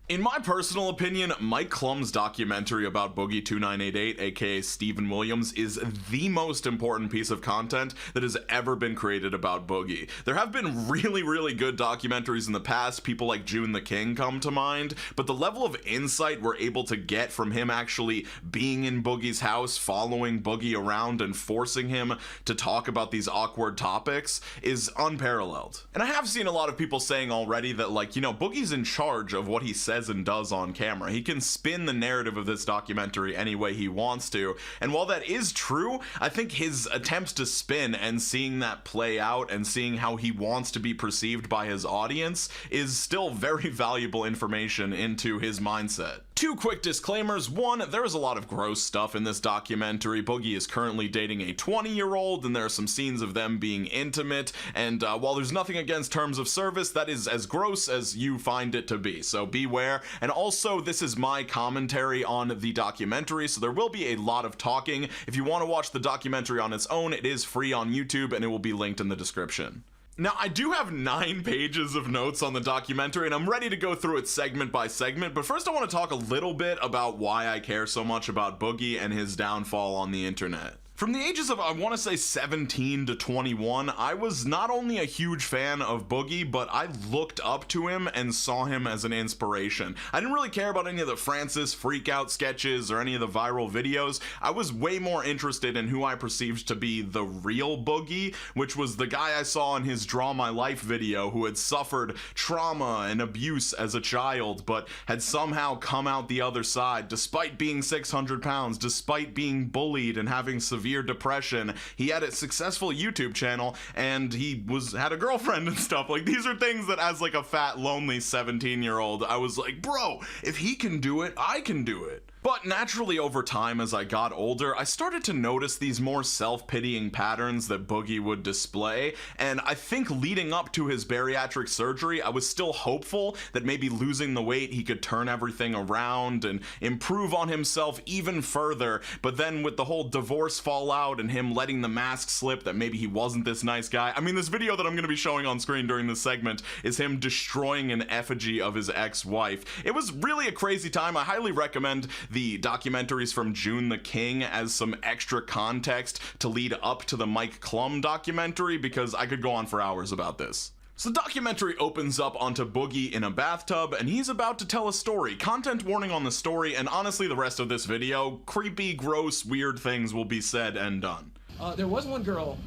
In my personal opinion, Mike Clum's documentary about Boogie2988, aka Steven Williams, is the most important piece of content that has ever been created about Boogie. There have been really good documentaries in the past, people like June the King come to mind, but the level of insight we're able to get from him actually being in Boogie's house, following Boogie around and forcing him to talk about these awkward topics is unparalleled. And I have seen a lot of people saying already that, like, you know, Boogie's in charge of what he says and does on camera. He can spin the narrative of this documentary any way he wants to, and while that is true, I think his attempts to spin and seeing that play out and seeing how he wants to be perceived by his audience is still very valuable information into his mindset. Two quick disclaimers. One, there is a lot of gross stuff in this documentary. Boogie is currently dating a 20-year-old, and there are some scenes of them being intimate, and while there's nothing against terms of service, that is as gross as you find it to be, so beware. And also, this is my commentary on the documentary, so there will be a lot of talking. If you want to watch the documentary on its own, it is free on YouTube, and it will be linked in the description. Now, I do have 9 pages of notes on the documentary, and I'm ready to go through it segment by segment, but first I want to talk a little bit about why I care so much about Boogie and his downfall on the internet. From the ages of, I want to say 17 to 21, I was not only a huge fan of Boogie, but I looked up to him and saw him as an inspiration. I didn't really care about any of the Francis Freakout sketches or any of the viral videos. I was way more interested in who I perceived to be the real Boogie, which was the guy I saw in his Draw My Life video who had suffered trauma and abuse as a child, but had somehow come out the other side, despite being 600 pounds, despite being bullied and having severe depression. He had a successful YouTube channel, and he had a girlfriend and stuff. Like, these are things that as like a fat, lonely 17-year-old, I was like, bro, if he can do it, I can do it. But naturally, over time, as I got older, I started to notice these more self-pitying patterns that Boogie would display, and I think leading up to his bariatric surgery, I was still hopeful that maybe losing the weight, he could turn everything around and improve on himself even further. But then with the whole divorce fallout and him letting the mask slip that maybe he wasn't this nice guy, I mean, this video that I'm going to be showing on screen during this segment is him destroying an effigy of his ex-wife. It was really a crazy time. I highly recommend the documentaries from June the King as some extra context to lead up to the Mike Clum documentary, because I could go on for hours about this. So the documentary opens up onto Boogie in a bathtub, and he's about to tell a story. Content warning on the story, and honestly the rest of this video, creepy, gross, weird things will be said and done. There was one girl,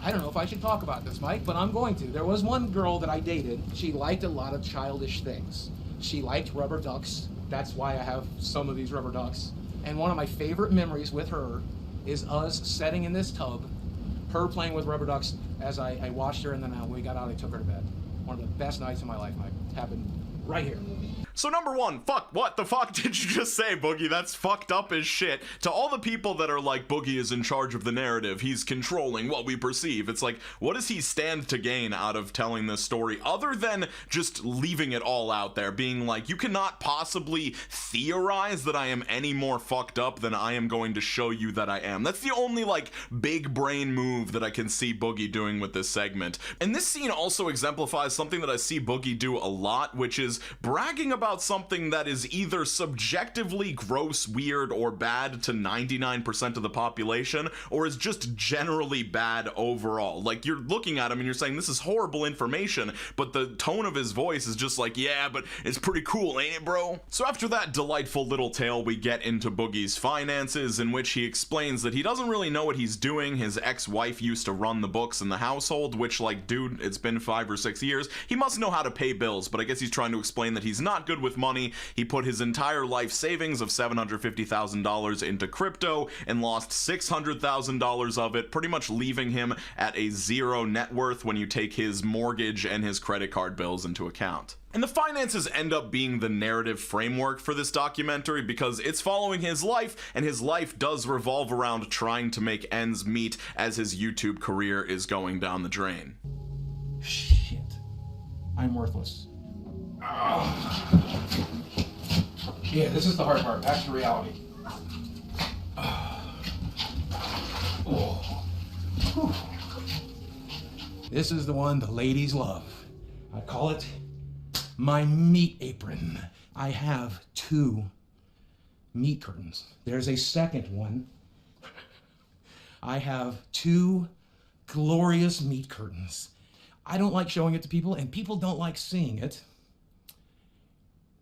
I don't know if I should talk about this, Mike, but I'm going to. There was one girl that I dated. She liked a lot of childish things. She liked rubber ducks. That's why I have some of these rubber ducks. And one of my favorite memories with her is us sitting in this tub, her playing with rubber ducks as I watched her, and then when we got out, I took her to bed. One of the best nights of my life, Mike. It happened right here. So number one, what the fuck did you just say, Boogie? That's fucked up as shit. To all the people that are like, Boogie is in charge of the narrative, he's controlling what we perceive, it's like, what does he stand to gain out of telling this story other than just leaving it all out there, being like, you cannot possibly theorize that I am any more fucked up than I am going to show you that I am. That's the only like big brain move that I can see Boogie doing with this segment. And this scene also exemplifies something that I see Boogie do a lot, which is bragging about something that is either subjectively gross, weird, or bad to 99% of the population, or is just generally bad overall. Like, you're looking at him and you're saying, this is horrible information, but the tone of his voice is just like, yeah, but it's pretty cool, ain't it, bro? So after that delightful little tale, we get into Boogie's finances, in which he explains that he doesn't really know what he's doing. His ex-wife used to run the books in the household, which, like, dude, it's been 5 or 6 years. He must know how to pay bills, but I guess he's trying to explain that he's not good with money. He put his entire life savings of $750,000 into crypto and lost $600,000 of it, pretty much leaving him at a zero net worth when you take his mortgage and his credit card bills into account. And the finances end up being the narrative framework for this documentary because it's following his life, and his life does revolve around trying to make ends meet as his YouTube career is going down the drain. Shit. I'm worthless. Yeah, this is the hard part. That's the reality. This is the one the ladies love. I call it my meat apron. I have 2 meat curtains. There's a second one. I have 2 glorious meat curtains. I don't like showing it to people, and people don't like seeing it.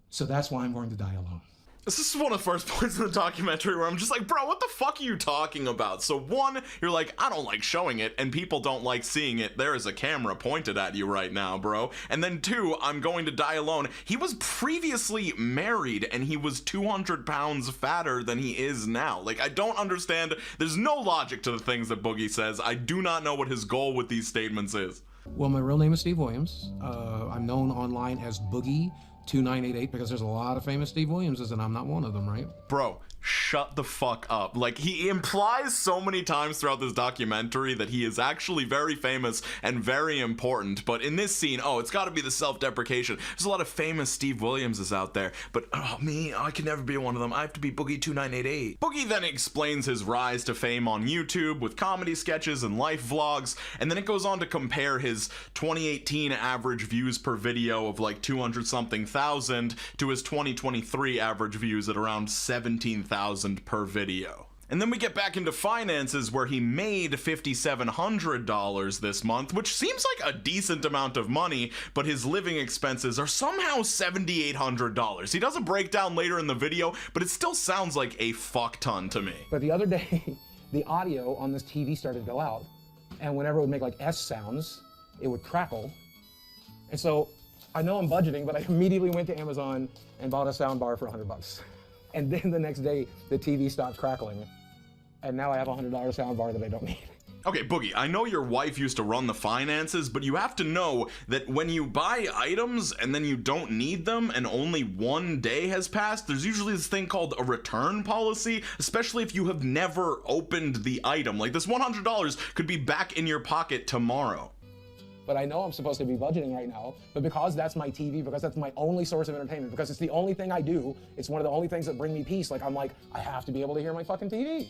So that's why I'm going to die alone. This is one of the first points in the documentary where I'm just like, bro, what the fuck are you talking about? So one, you're like, I don't like showing it, and people don't like seeing it. There is a camera pointed at you right now, bro. And then 2, I'm going to die alone. He was previously married, and he was 200 pounds fatter than he is now. Like, I don't understand. There's no logic to the things that Boogie says. I do not know what his goal with these statements is. Well, my real name is Steve Williams. I'm known online as Boogie2988 because there's a lot of famous Steve Williamses, and I'm not one of them, right? Bro, shut the fuck up. Like, he implies so many times throughout this documentary that he is actually very famous and very important, but in this scene, oh, it's gotta be the self-deprecation. There's a lot of famous Steve Williamses out there, but me, I can never be one of them. I have to be Boogie2988. Boogie then explains his rise to fame on YouTube with comedy sketches and life vlogs, and then it goes on to compare his 2018 average views per video of like 200-something thousand to his 2023 average views at around 17,000 per video. And then we get back into finances where he made $5,700 this month, which seems like a decent amount of money, but his living expenses are somehow $7,800. He does a breakdown later in the video, but it still sounds like a fuck ton to me. But the other day, the audio on this TV started to go out, and whenever it would make like S sounds, it would crackle. And so I know I'm budgeting, but I immediately went to Amazon and bought a sound bar for $100. And then the next day, the TV stopped crackling. And now I have a $100 sound bar that I don't need. Okay, Boogie, I know your wife used to run the finances, but you have to know that when you buy items and then you don't need them and only one day has passed, there's usually this thing called a return policy, especially if you have never opened the item. Like, this $100 could be back in your pocket tomorrow. But I know I'm supposed to be budgeting right now, but because that's my TV, because that's my only source of entertainment, because it's the only thing I do, it's one of the only things that bring me peace, like, I'm like, I have to be able to hear my fucking TV.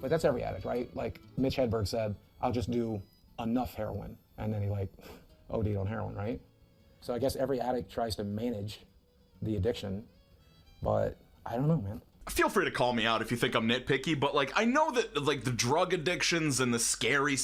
But that's every addict, right? Like Mitch Hedberg said, I'll just do enough heroin, and then he like OD'd on heroin, right? So I guess every addict tries to manage the addiction, but I don't know, man. Feel free to call me out if you think I'm nitpicky, but like, I know that like the drug addictions and the scary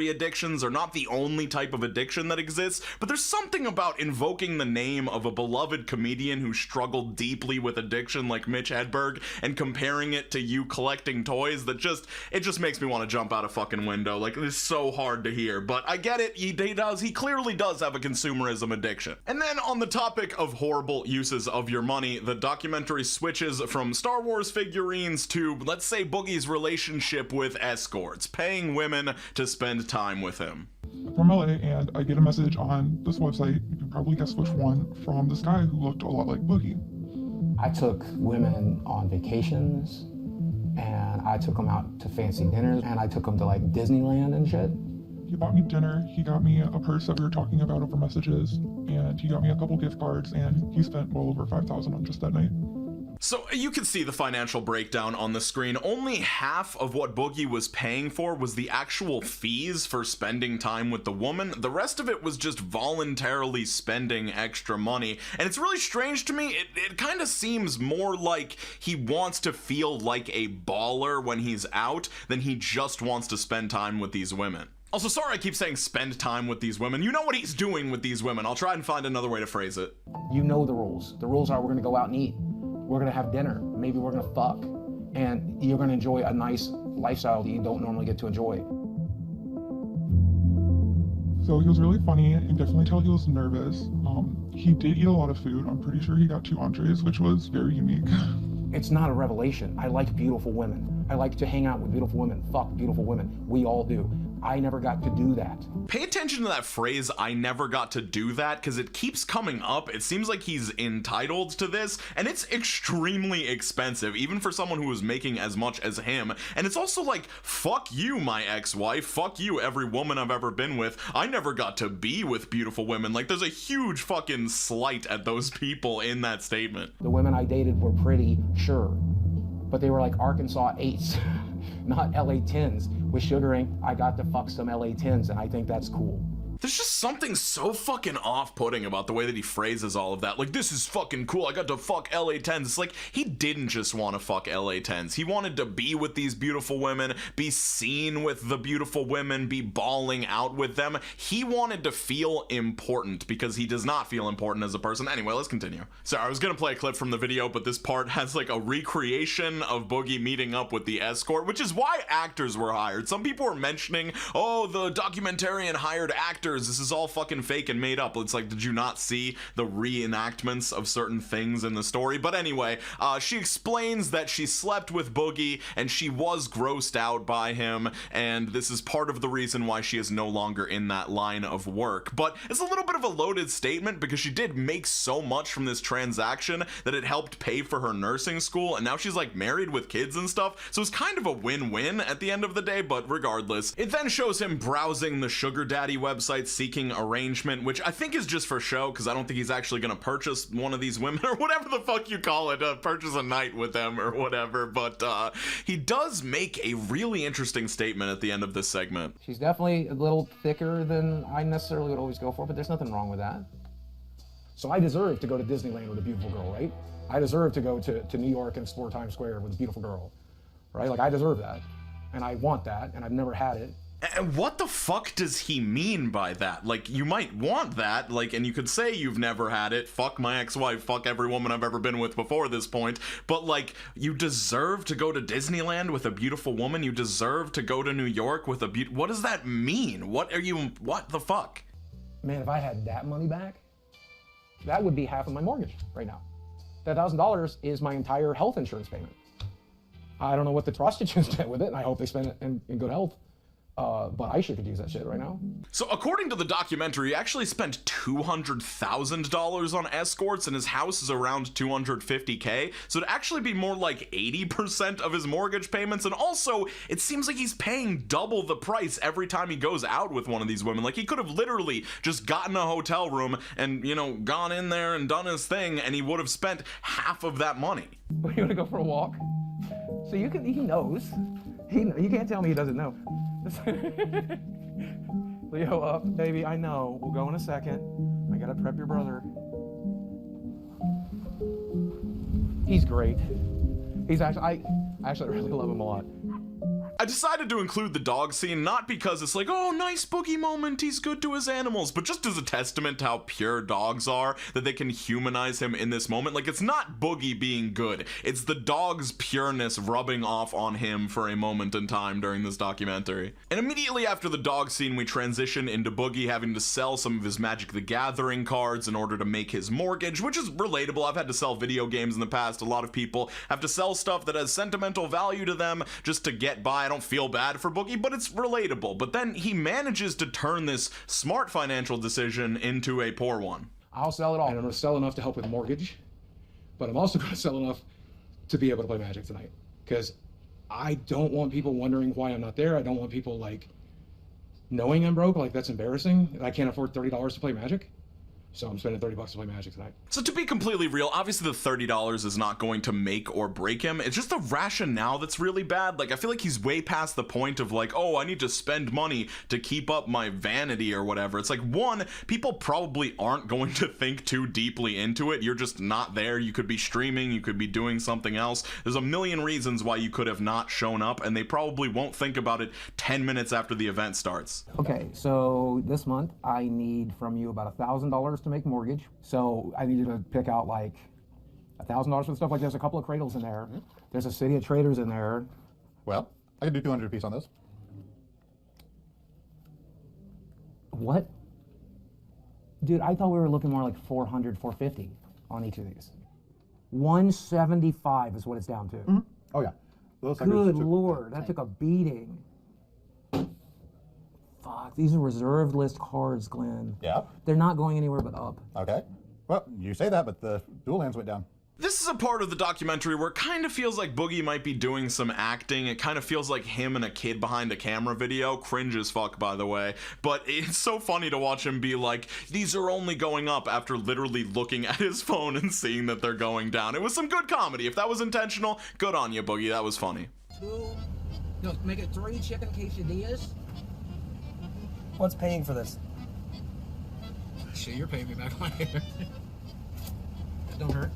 addictions are not the only type of addiction that exists, but there's something about invoking the name of a beloved comedian who struggled deeply with addiction like Mitch Hedberg and comparing it to you collecting toys that it just makes me want to jump out a fucking window. Like, it's so hard to hear, but I get it. He clearly does have a consumerism addiction. And then on the topic of horrible uses of your money, the documentary switches from Star Wars figurines to, let's say, Boogie's relationship with escorts, paying women to spend time with him. From LA, and I get a message on this website, you can probably guess which one, from this guy who looked a lot like Boogie. I took women on vacations, and I took them out to fancy dinners, and I took them to like Disneyland and shit. He bought me dinner, he got me a purse that we were talking about over messages, and he got me a couple gift cards, and he spent well over $5,000 on just that night. So you can see the financial breakdown on the screen. Only half of what Boogie was paying for was the actual fees for spending time with the woman. The rest of it was just voluntarily spending extra money. And it's really strange to me. It kind of seems more like he wants to feel like a baller when he's out than he just wants to spend time with these women. Also, sorry I keep saying spend time with these women. You know what he's doing with these women. I'll try and find another way to phrase it. You know the rules. The rules are we're gonna go out and eat. We're gonna have dinner, maybe we're gonna fuck, and you're gonna enjoy a nice lifestyle that you don't normally get to enjoy. So he was really funny, and definitely tell he was nervous. He did eat a lot of food. I'm pretty sure he got 2 entrees, which was very unique. It's not a revelation. I like beautiful women. I like to hang out with beautiful women, fuck beautiful women. We all do. I never got to do that. Pay attention to that phrase, I never got to do that, because it keeps coming up. It seems like he's entitled to this, and it's extremely expensive, even for someone who was making as much as him. And it's also like, fuck you, my ex-wife. Fuck you, every woman I've ever been with. I never got to be with beautiful women. Like, there's a huge fucking slight at those people in that statement. The women I dated were pretty, sure, but they were like Arkansas 8s, not LA 10s. With sugaring, I got to fuck some LA 10s, and I think that's cool. There's just something so fucking off-putting about the way that he phrases all of that. Like, this is fucking cool, I got to fuck LA 10s. It's like, he didn't just want to fuck LA 10s. He wanted to be with these beautiful women, be seen with the beautiful women, be bawling out with them. He wanted to feel important because he does not feel important as a person. Anyway, let's continue. Sorry, I was gonna play a clip from the video, but this part has like a recreation of Boogie meeting up with the escort, which is why actors were hired. Some people were mentioning, oh, the documentarian hired actors, this is all fucking fake and made up. It's like, did you not see the reenactments of certain things in the story? But anyway, she explains that she slept with Boogie and she was grossed out by him, and this is part of the reason why she is no longer in that line of work. But it's a little bit of a loaded statement because she did make so much from this transaction that it helped pay for her nursing school, and now she's like married with kids and stuff, so it's kind of a win-win at the end of the day. But regardless, it then shows him browsing the sugar daddy website seeking arrangement, which I think is just for show, because I don't think he's actually gonna purchase one of these women or whatever the fuck you call it, purchase a night with them or whatever. But he does make a really interesting statement at the end of this segment. She's definitely a little thicker than I necessarily would always go for, but there's nothing wrong with that. So I deserve to go to Disneyland with a beautiful girl, right? I deserve to go to New York and explore Times Square with a beautiful girl, right? Like, I deserve that, and I want that, and I've never had it. And what the fuck does he mean by that? Like, you might want that, like, and you could say you've never had it, fuck my ex-wife, fuck every woman I've ever been with before this point, but like, you deserve to go to Disneyland with a beautiful woman, you deserve to go to New York with a what does that mean? What the fuck? Man, if I had that money back, that would be half of my mortgage right now. That $1,000 is my entire health insurance payment. I don't know what the prostitutes did with it, and I hope they spend it in good health. But I sure could use that shit right now. So according to the documentary, he actually spent $200,000 on escorts, and his house is around $250K. So it'd actually be more like 80% of his mortgage payments. And also, it seems like he's paying double the price every time he goes out with one of these women. Like, he could have literally just gotten a hotel room and, you know, gone in there and done his thing, and he would have spent half of that money. You wanna go for a walk? So he knows. You can't tell me he doesn't know. Leo, baby, I know. We'll go in a second. I gotta prep your brother. He's great. He's actually, I actually really love him a lot. I decided to include the dog scene, not because it's like, oh, nice Boogie moment, he's good to his animals, but just as a testament to how pure dogs are, that they can humanize him in this moment. Like, it's not Boogie being good, it's the dog's pureness rubbing off on him for a moment in time during this documentary. And immediately after the dog scene, we transition into Boogie having to sell some of his Magic the Gathering cards in order to make his mortgage, which is relatable. I've had to sell video games in the past. A lot of people have to sell stuff that has sentimental value to them just to get by. I don't feel bad for Boogie, but it's relatable. But then he manages to turn this smart financial decision into a poor one. I'll sell it all. And I'm going to sell enough to help with the mortgage, but I'm also going to sell enough to be able to play Magic tonight. Because I don't want people wondering why I'm not there. I don't want people, like, knowing I'm broke. Like, that's embarrassing. I can't afford $30 to play Magic. So I'm spending $30 to play Magic tonight. So to be completely real, obviously the $30 is not going to make or break him. It's just the rationale that's really bad. Like, I feel like he's way past the point of like, oh, I need to spend money to keep up my vanity or whatever. It's like, one, people probably aren't going to think too deeply into it. You're just not there. You could be streaming, you could be doing something else. There's a million reasons why you could have not shown up, and they probably won't think about it 10 minutes after the event starts. Okay, so this month I need from you about $1,000 to make mortgage. So I need you to pick out like $1,000 for the stuff. Like, there's a couple of cradles in there. There's a City of Traders in there. Well, I can do 200 a piece on this. What? Dude, I thought we were looking more like 400, 450 on each of these. 175 is what it's down to. Mm-hmm. Oh yeah. Those Good Lord, that took a beating. Fuck, these are reserved list cards, Glenn. Yeah. They're not going anywhere but up. Okay. Well, you say that, but the dual lands went down. This is a part of the documentary where it kind of feels like Boogie might be doing some acting. It kind of feels like him and a kid behind a camera video. Cringe as fuck, by the way. But it's so funny to watch him be like, these are only going up, after literally looking at his phone and seeing that they're going down. It was some good comedy. If that was intentional, good on you, Boogie. That was funny. Make it 3 chicken quesadillas. What's paying for this? Shit, you're paying me back my hair. Don't hurt.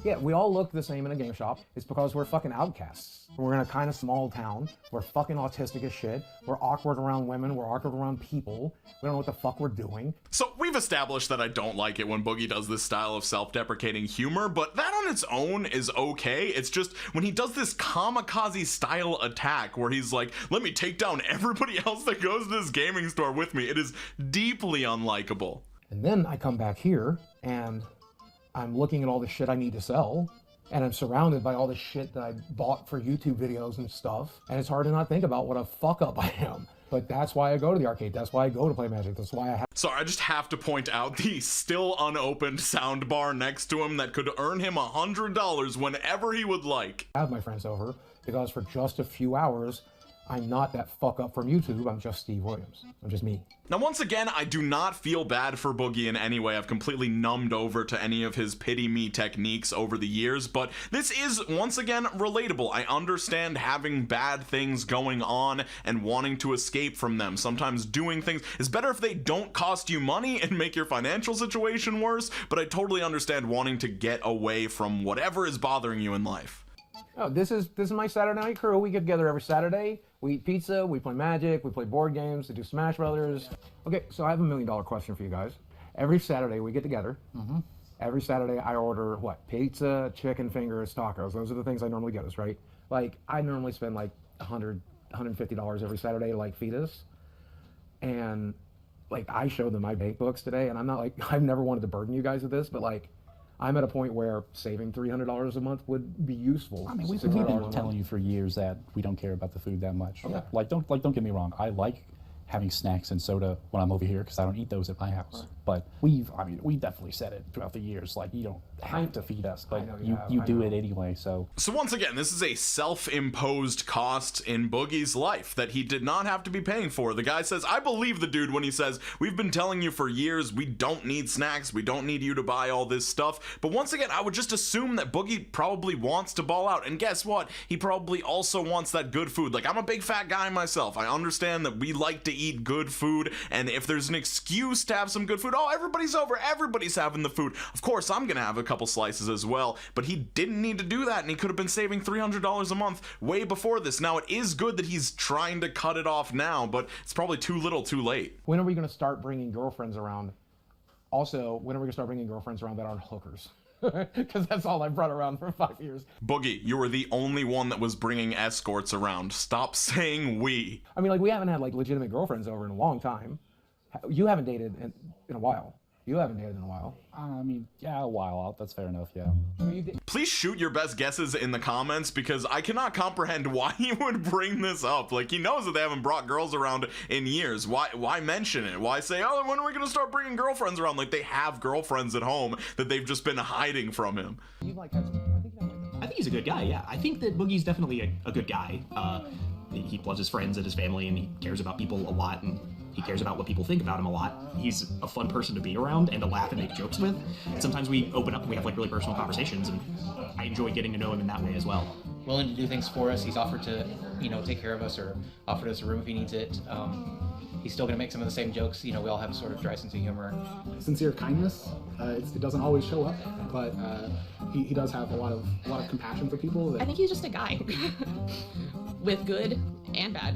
Yeah, we all look the same in a game shop. It's because we're fucking outcasts. We're in a kind of small town. We're fucking autistic as shit. We're awkward around women. We're awkward around people. We don't know what the fuck we're doing. So we've established that I don't like it when Boogie does this style of self-deprecating humor, but that on its own is okay. It's just when he does this kamikaze style attack where he's like, let me take down everybody else that goes to this gaming store with me, it is deeply unlikable. And then I come back here and I'm looking at all the shit I need to sell, and I'm surrounded by all the shit that I bought for YouTube videos and stuff, and it's hard to not think about what a fuck up I am. But that's why I go to the arcade. That's why I go to play Magic. That's why I have. Sorry, I just have to point out the still unopened soundbar next to him that could earn him $100 whenever he would like. Have my friends over, because for just a few hours, I'm not that fuck up from YouTube. I'm just Steve Williams. I'm just me. Now, once again, I do not feel bad for Boogie in any way. I've completely numbed over to any of his pity me techniques over the years, but this is, once again, relatable. I understand having bad things going on and wanting to escape from them. Sometimes doing things is better if they don't cost you money and make your financial situation worse, but I totally understand wanting to get away from whatever is bothering you in life. Oh, this is my Saturday night crew. We get together every Saturday. We eat pizza, we play Magic, we play board games, we do Smash Brothers. Okay, so I have $1 million question for you guys. Every Saturday we get together. Every Saturday I order what? Pizza, chicken fingers, tacos. Those are the things I normally get us, right? Like I normally spend like $100, $150 every Saturday to like feed us. And like I showed them my bank books today, and I'm not like, I've never wanted to burden you guys with this, but like I'm at a point where saving $300 a month would be useful. I mean, we've been telling you for years that we don't care about the food that much. Okay. Like, don't get me wrong. I like having snacks and soda when I'm over here because I don't eat those at my house. Right. But we've definitely said it throughout the years. Like, you don't have to feed us, but you do it anyway. So once again, this is a self-imposed cost in Boogie's life that he did not have to be paying for. The guy says, I believe the dude when he says, we've been telling you for years, we don't need snacks, we don't need you to buy all this stuff. But once again, I would just assume that Boogie probably wants to ball out. And guess what? He probably also wants that good food. Like, I'm a big fat guy myself. I understand that we like to eat good food, and if there's an excuse to have some good food, oh, everybody's over, everybody's having the food. Of course, I'm gonna have a couple slices as well, but he didn't need to do that, and he could have been saving $300 a month way before this. Now, it is good that he's trying to cut it off now, but it's probably too little too late. When are we going to start bringing girlfriends around? Also, when are we going to start bringing girlfriends around that aren't hookers? Because that's all I brought around for 5 years. Boogie, you were the only one that was bringing escorts around. Stop saying we. I mean, like, we haven't had like legitimate girlfriends over in a long time. You haven't dated in a while. You haven't dated in a while. I mean, yeah, a while out. That's fair enough, yeah. Please shoot your best guesses in the comments, because I cannot comprehend why he would bring this up. Like, he knows that they haven't brought girls around in years. Why mention it? Why say, oh, when are we going to start bringing girlfriends around? Like, they have girlfriends at home that they've just been hiding from him. I think he's a good guy, yeah. I think that Boogie's definitely a good guy. He loves his friends and his family, and he cares about people a lot, and he cares about what people think about him a lot. He's a fun person to be around and to laugh and make jokes with. Sometimes we open up and we have like really personal conversations, and I enjoy getting to know him in that way as well. Willing to do things for us. He's offered to, take care of us or offered us a room if he needs it. He's still going to make some of the same jokes. We all have a sort of dry sense of humor. Sincere kindness. It doesn't always show up, but he does have a lot of compassion for people. I think he's just a guy with good and bad.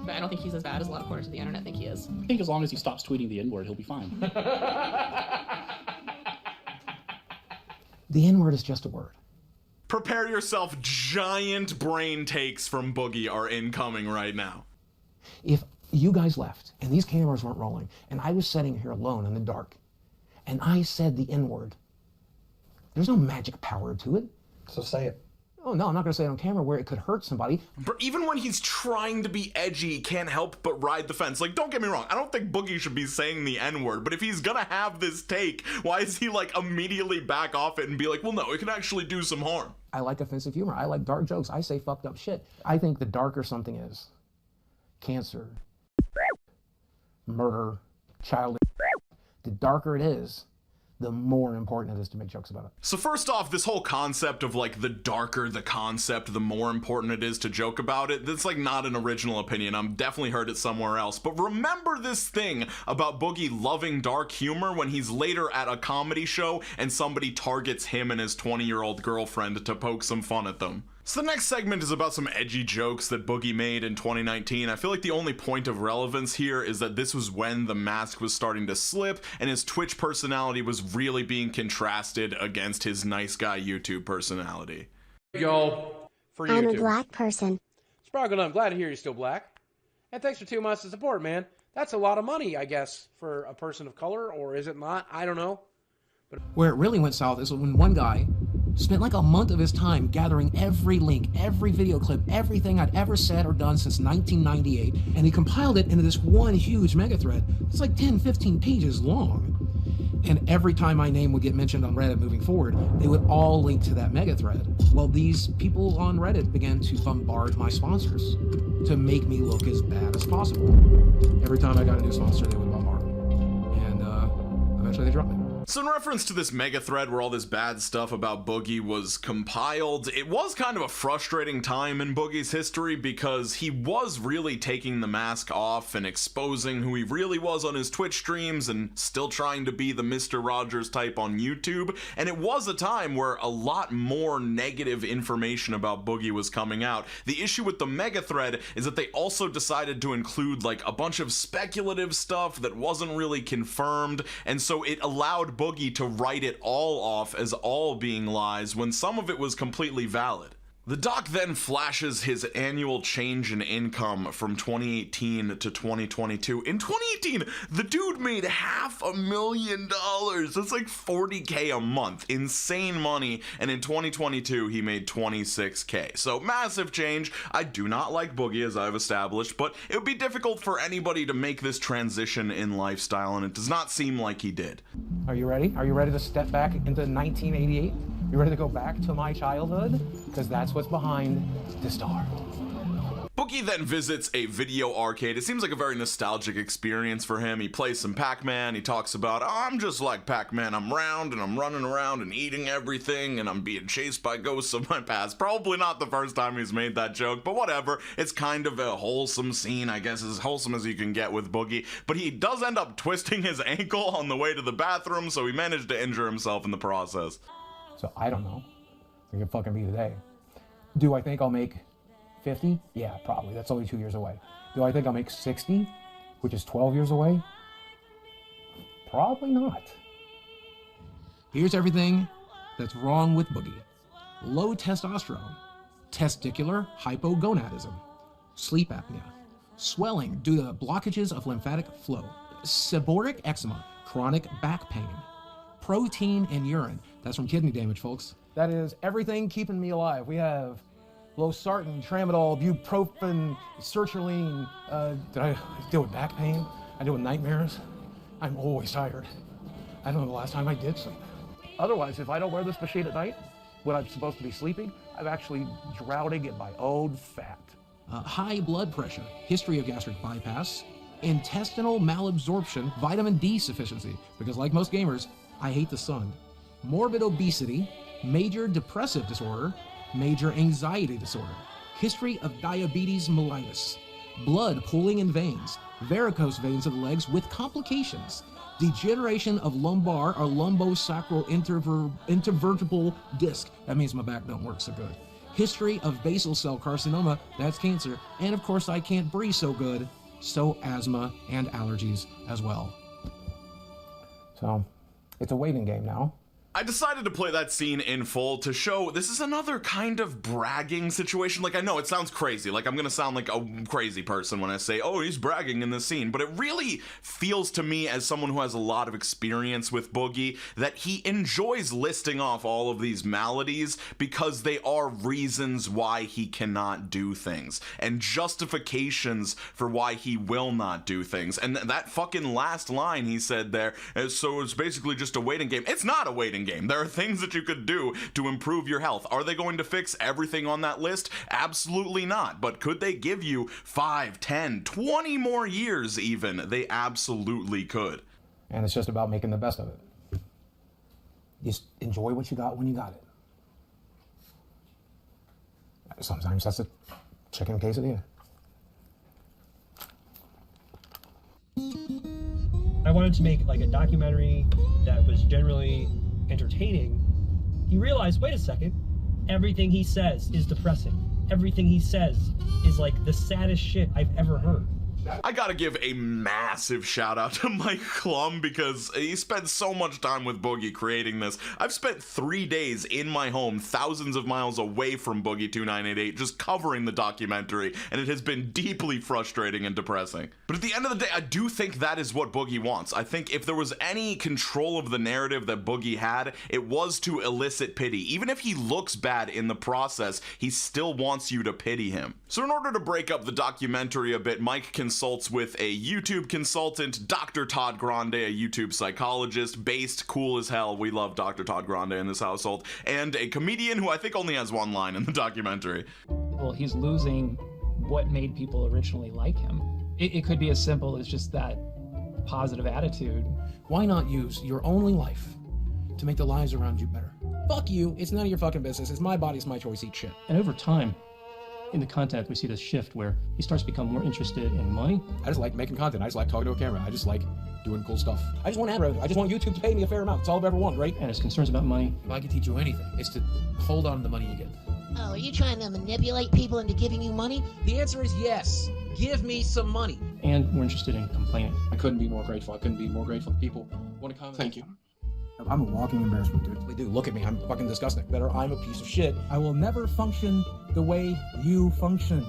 But I don't think he's as bad as a lot of corners of the internet think he is. I think as long as he stops tweeting the N-word, he'll be fine. The N-word is just a word. Prepare yourself, giant brain takes from Boogie are incoming right now. If you guys left and these cameras weren't rolling and I was sitting here alone in the dark and I said the N-word, there's no magic power to it. So say it. Oh, no, I'm not going to say it on camera where it could hurt somebody. But even when he's trying to be edgy, he can't help but ride the fence. Like, don't get me wrong, I don't think Boogie should be saying the N-word, but if he's gonna have this take, why is he, like, immediately back off it and be like, well, no, it can actually do some harm? I like offensive humor. I like dark jokes. I say fucked up shit. I think the darker something is, cancer, murder, child, the darker it is, the more important it is to make jokes about it. So first off, this whole concept of like the darker the concept, the more important it is to joke about it, that's like not an original opinion. I've definitely heard it somewhere else. But remember this thing about Boogie loving dark humor when he's later at a comedy show and somebody targets him and his 20-year-old girlfriend to poke some fun at them. So the next segment is about some edgy jokes that Boogie made in 2019. I feel like the only point of relevance here is that this was when the mask was starting to slip and his Twitch personality was really being contrasted against his nice guy YouTube personality. Go for YouTube. I'm a black person. Sparkle, I'm glad to hear you're still black. And thanks for 2 months of support, man. That's a lot of money, I guess, for a person of color, or is it not? I don't know. But where it really went south is when one guy spent like a month of his time gathering every link, every video clip, everything I'd ever said or done since 1998, and he compiled it into this one huge Megathread. It's like 10, 15 pages long. And every time my name would get mentioned on Reddit moving forward, they would all link to that Megathread. Well, these people on Reddit began to bombard my sponsors to make me look as bad as possible. Every time I got a new sponsor, they would bombard me. And eventually they dropped me. So in reference to this Megathread where all this bad stuff about Boogie was compiled, it was kind of a frustrating time in Boogie's history because he was really taking the mask off and exposing who he really was on his Twitch streams and still trying to be the Mr. Rogers type on YouTube. And it was a time where a lot more negative information about Boogie was coming out. The issue with the Megathread is that they also decided to include like a bunch of speculative stuff that wasn't really confirmed, and so it allowed Boogie to write it all off as all being lies when some of it was completely valid. The doc then flashes his annual change in income from 2018 to 2022. In 2018, the dude made $500,000. That's like $40K a month. Insane money. And in 2022, he made $26K. So massive change. I do not like Boogie, as I've established, but it would be difficult for anybody to make this transition in lifestyle, and it does not seem like he did. Are you ready? Are you ready to step back into 1988? You ready to go back to my childhood? Because that's what's behind Cuestar. Boogie then visits a video arcade. It seems like a very nostalgic experience for him. He plays some Pac-Man. He talks about, oh, I'm just like Pac-Man. I'm round and I'm running around and eating everything and I'm being chased by ghosts of my past. Probably not the first time he's made that joke, but whatever. It's kind of a wholesome scene, I guess, as wholesome as you can get with Boogie. But he does end up twisting his ankle on the way to the bathroom, so he managed to injure himself in the process. So I don't know. It could fucking be today. Do I think I'll make 50? Yeah, probably. That's only 2 years away. Do I think I'll make 60, which is 12 years away? Probably not. Here's everything that's wrong with Boogie. Low testosterone, testicular hypogonadism, sleep apnea, swelling due to blockages of lymphatic flow, seborrheic eczema, chronic back pain, protein in urine. That's from kidney damage, folks. That is everything keeping me alive. We have losartan, tramadol, bupropion, sertraline. Did I deal with back pain? I deal with nightmares. I'm always tired. I don't know the last time I did sleep. Otherwise, if I don't wear this machine at night, when I'm supposed to be sleeping, I'm actually drowning in my own fat. High blood pressure, history of gastric bypass, intestinal malabsorption, vitamin D sufficiency, because like most gamers, I hate the sun. Morbid obesity, major depressive disorder, major anxiety disorder, history of diabetes mellitus, blood pooling in veins, varicose veins of the legs with complications, degeneration of lumbar or lumbosacral intervertebral disc. That means my back don't work so good. History of basal cell carcinoma, that's cancer, and of course I can't breathe so good, so asthma and allergies as well. So, it's a waiting game now. I decided to play that scene in full to show this is another kind of bragging situation. Like, I know it sounds crazy, like I'm gonna sound like a crazy person when I say, oh, he's bragging in this scene, but it really feels to me, as someone who has a lot of experience with Boogie, that he enjoys listing off all of these maladies because they are reasons why he cannot do things and justifications for why he will not do things. And that fucking last line he said there, so it's basically just a waiting game. It's not a waiting game. There are things that you could do to improve your health. Are they going to fix everything on that list? Absolutely not. But could they give you 5, 10, 20 more years even? They absolutely could. And it's just about making the best of it. Just enjoy what you got when you got it. Sometimes that's a chicken quesadilla. I wanted to make like a documentary that was generally entertaining. You realize, wait a second, everything he says is depressing. Everything he says is like the saddest shit I've ever heard. I gotta give a massive shout out to Mike Clum because he spent so much time with Boogie creating this. I've spent 3 days in my home, thousands of miles away from Boogie2988, just covering the documentary, and it has been deeply frustrating and depressing. But at the end of the day, I do think that is what Boogie wants. I think if there was any control of the narrative that Boogie had, it was to elicit pity. Even if he looks bad in the process, he still wants you to pity him. So in order to break up the documentary a bit, Mike consults with a YouTube consultant, Dr. Todd Grande, a YouTube psychologist, based cool as hell. We love Dr. Todd Grande in this household, and a comedian who I think only has one line in the documentary. Well, he's losing what made people originally like him. It could be as simple as just that positive attitude. Why not use your only life to make the lives around you better? Fuck you, it's none of your fucking business. It's my body, it's my choice, eat shit. And over time, in the content, we see this shift where he starts to become more interested in money. I just like making content. I just like talking to a camera. I just like doing cool stuff. I just want ad revenue. I just want YouTube to pay me a fair amount. That's all I've ever wanted, right? And his concerns about money. If I could teach you anything, it's to hold on to the money you get. Oh, are you trying to manipulate people into giving you money? The answer is yes. Give me some money. And more interested in complaining. I couldn't be more grateful. I couldn't be more grateful. People want to comment. Thank you. I'm a walking embarrassment, dude. They do. Look at me. I'm fucking disgusting. Better, I'm a piece of shit. I will never function the way you function.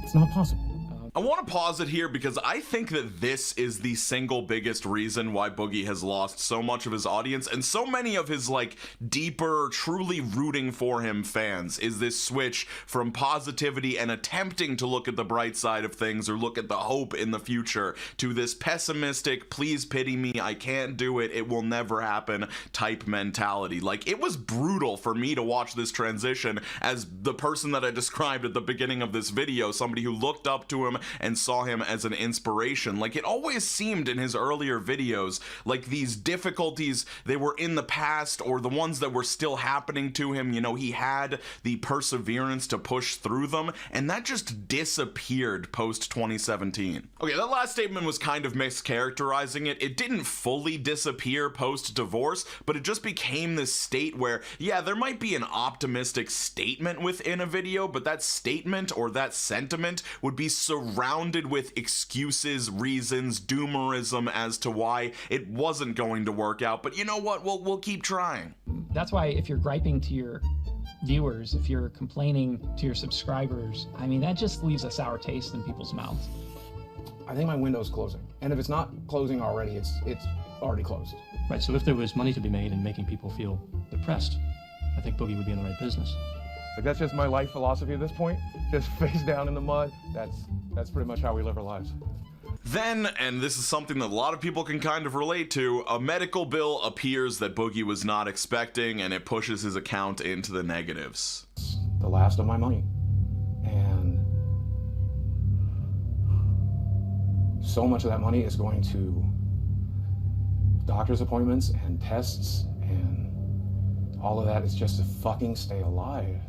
It's not possible. I want to pause it here because I think that this is the single biggest reason why Boogie has lost so much of his audience and so many of his like deeper, truly rooting for him fans, is this switch from positivity and attempting to look at the bright side of things or look at the hope in the future to this pessimistic, please pity me, I can't do it, it will never happen type mentality. Like, it was brutal for me to watch this transition as the person that I described at the beginning of this video, somebody who looked up to him and saw him as an inspiration. Like, it always seemed in his earlier videos like these difficulties, they were in the past or the ones that were still happening to him. You know, he had the perseverance to push through them, and that just disappeared post 2017. Okay, that last statement was kind of mischaracterizing it. It didn't fully disappear post divorce, but it just became this state where, yeah, there might be an optimistic statement within a video, but that statement or that sentiment would be surrounded with excuses, reasons, doomerism as to why it wasn't going to work out. But you know what? We'll keep trying. That's why if you're griping to your viewers, if you're complaining to your subscribers, I mean, that just leaves a sour taste in people's mouths. I think my window's closing. And if it's not closing already, it's already closed. Right, so if there was money to be made in making people feel depressed, I think Boogie would be in the right business. Like, that's just my life philosophy at this point. Just face down in the mud. That's pretty much how we live our lives. Then, and this is something that a lot of people can kind of relate to, a medical bill appears that Boogie was not expecting, and it pushes his account into the negatives. The last of my money. And so much of that money is going to doctor's appointments and tests, and all of that is just to fucking stay alive.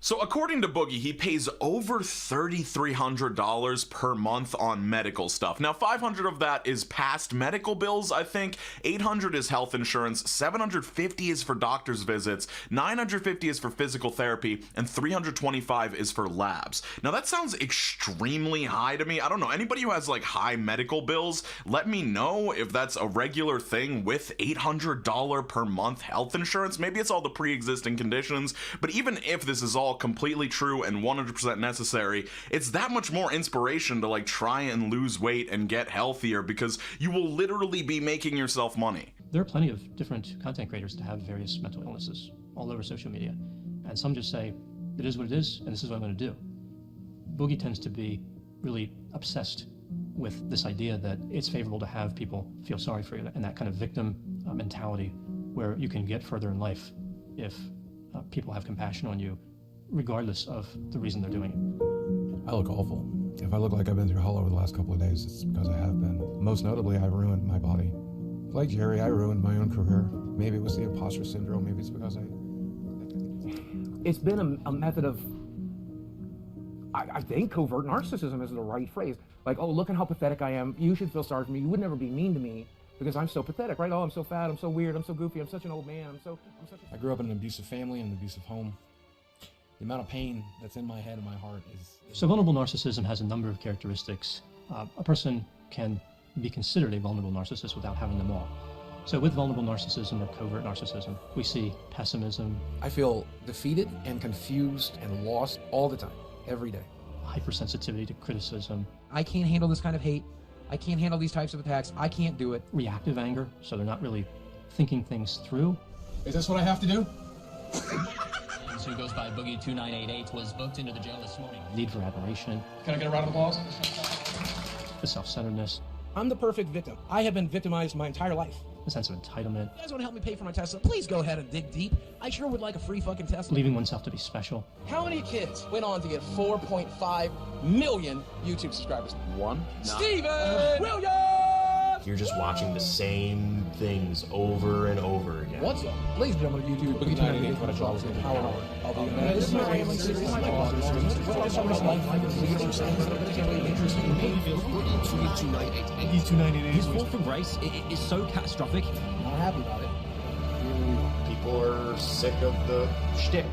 So according to Boogie, he pays over $3,300 per month on medical stuff. Now, $500 of that is past medical bills, I think. $800 is health insurance, $750 is for doctor's visits, $950 is for physical therapy, and $325 is for labs. Now, that sounds extremely high to me. I don't know, anybody who has like high medical bills, let me know if that's a regular thing with $800 per month health insurance. Maybe it's all the pre-existing conditions, but even if this is all completely true and 100% necessary, it's that much more inspiration to like try and lose weight and get healthier, because you will literally be making yourself money. There are plenty of different content creators that have various mental illnesses all over social media, and some just say, it is what it is, and this is what I'm going to do. Boogie tends to be really obsessed with this idea that it's favorable to have people feel sorry for you, and that kind of victim mentality where you can get further in life if people have compassion on you, regardless of the reason they're doing it. I look awful. If I look like I've been through hell over the last couple of days, it's because I have been. Most notably, I've ruined my body. Like Jerry, I ruined my own career. Maybe it was the imposter syndrome. Maybe it's because it's been a method of, I think covert narcissism is the right phrase. Like, oh, look at how pathetic I am. You should feel sorry for me. You would never be mean to me because I'm so pathetic, right? Oh, I'm so fat. I'm so weird. I'm so goofy. I'm such an old man. I grew up in an abusive family and an abusive home. The amount of pain that's in my head and my heart is... So vulnerable narcissism has a number of characteristics. A person can be considered a vulnerable narcissist without having them all. So with vulnerable narcissism or covert narcissism, we see pessimism. I feel defeated and confused and lost all the time, every day. Hypersensitivity to criticism. I can't handle this kind of hate. I can't handle these types of attacks. I can't do it. Reactive anger, so they're not really thinking things through. Is this what I have to do? Who goes by Boogie2988 was booked into the jail this morning. Need for admiration. Can I get a round of applause? The self-centeredness. I'm the perfect victim. I have been victimized my entire life. A sense of entitlement. You guys want to help me pay for my Tesla? Please go ahead and dig deep. I sure would like a free fucking Tesla. Believing oneself to be special. How many kids went on to get 4.5 million YouTube subscribers? One. Steven Williams! You're just watching the same things over and over again. What's up? Ladies and gentlemen of YouTube, Boogie2988 what I dropped in Power Hour. This is my rambling series. This is my podcast series. What is someone's life like? Things that are particularly interesting to me. Boogie2988. His fall from grace is so catastrophic. I'm not happy about it. People are sick of the shtick.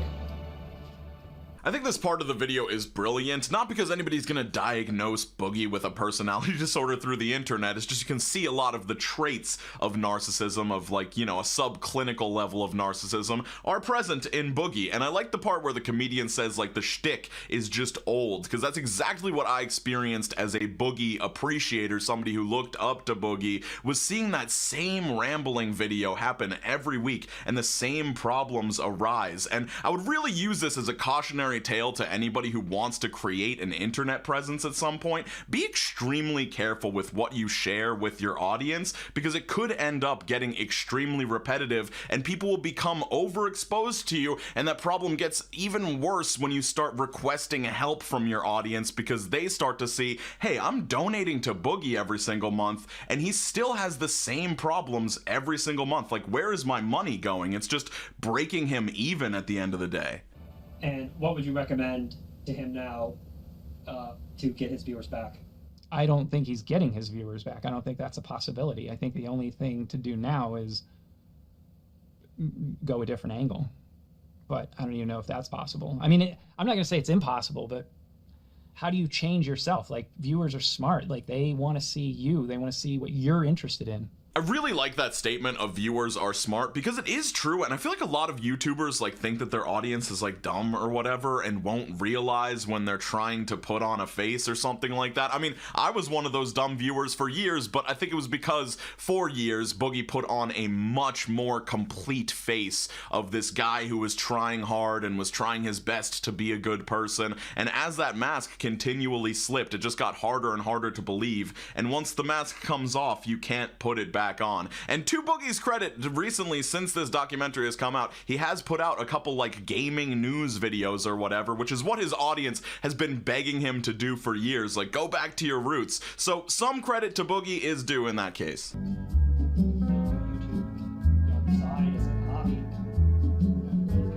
I think this part of the video is brilliant, not because anybody's gonna diagnose Boogie with a personality disorder through the internet, it's just you can see a lot of the traits of narcissism, of like, you know, a subclinical level of narcissism, are present in Boogie. And I like the part where the comedian says like the shtick is just old, because that's exactly what I experienced as a Boogie appreciator, somebody who looked up to Boogie, was seeing that same rambling video happen every week and the same problems arise. And I would really use this as a cautionary tale to anybody who wants to create an internet presence at some point. Be extremely careful with what you share with your audience, because it could end up getting extremely repetitive and people will become overexposed to you, and that problem gets even worse when you start requesting help from your audience because they start to see, hey, I'm donating to Boogie every single month and he still has the same problems every single month. Like, where is my money going? It's just breaking him even at the end of the day. And what would you recommend to him now to get his viewers back? I don't think he's getting his viewers back. I don't think that's a possibility. I think the only thing to do now is go a different angle. But I don't even know if that's possible. I mean, I'm not going to say it's impossible, but how do you change yourself? Like, viewers are smart. Like, they want to see you. They want to see what you're interested in. I really like that statement of viewers are smart, because it is true, and I feel like a lot of YouTubers like think that their audience is like dumb or whatever and won't realize when they're trying to put on a face or something like that. I mean, I was one of those dumb viewers for years, but I think it was because for years Boogie put on a much more complete face of this guy who was trying hard and was trying his best to be a good person, and as that mask continually slipped, it just got harder and harder to believe, and once the mask comes off, you can't put it back on. And to Boogie's credit, recently, since this documentary has come out, he has put out a couple like gaming news videos or whatever, which is what his audience has been begging him to do for years, like, go back to your roots. So some credit to Boogie is due in that case.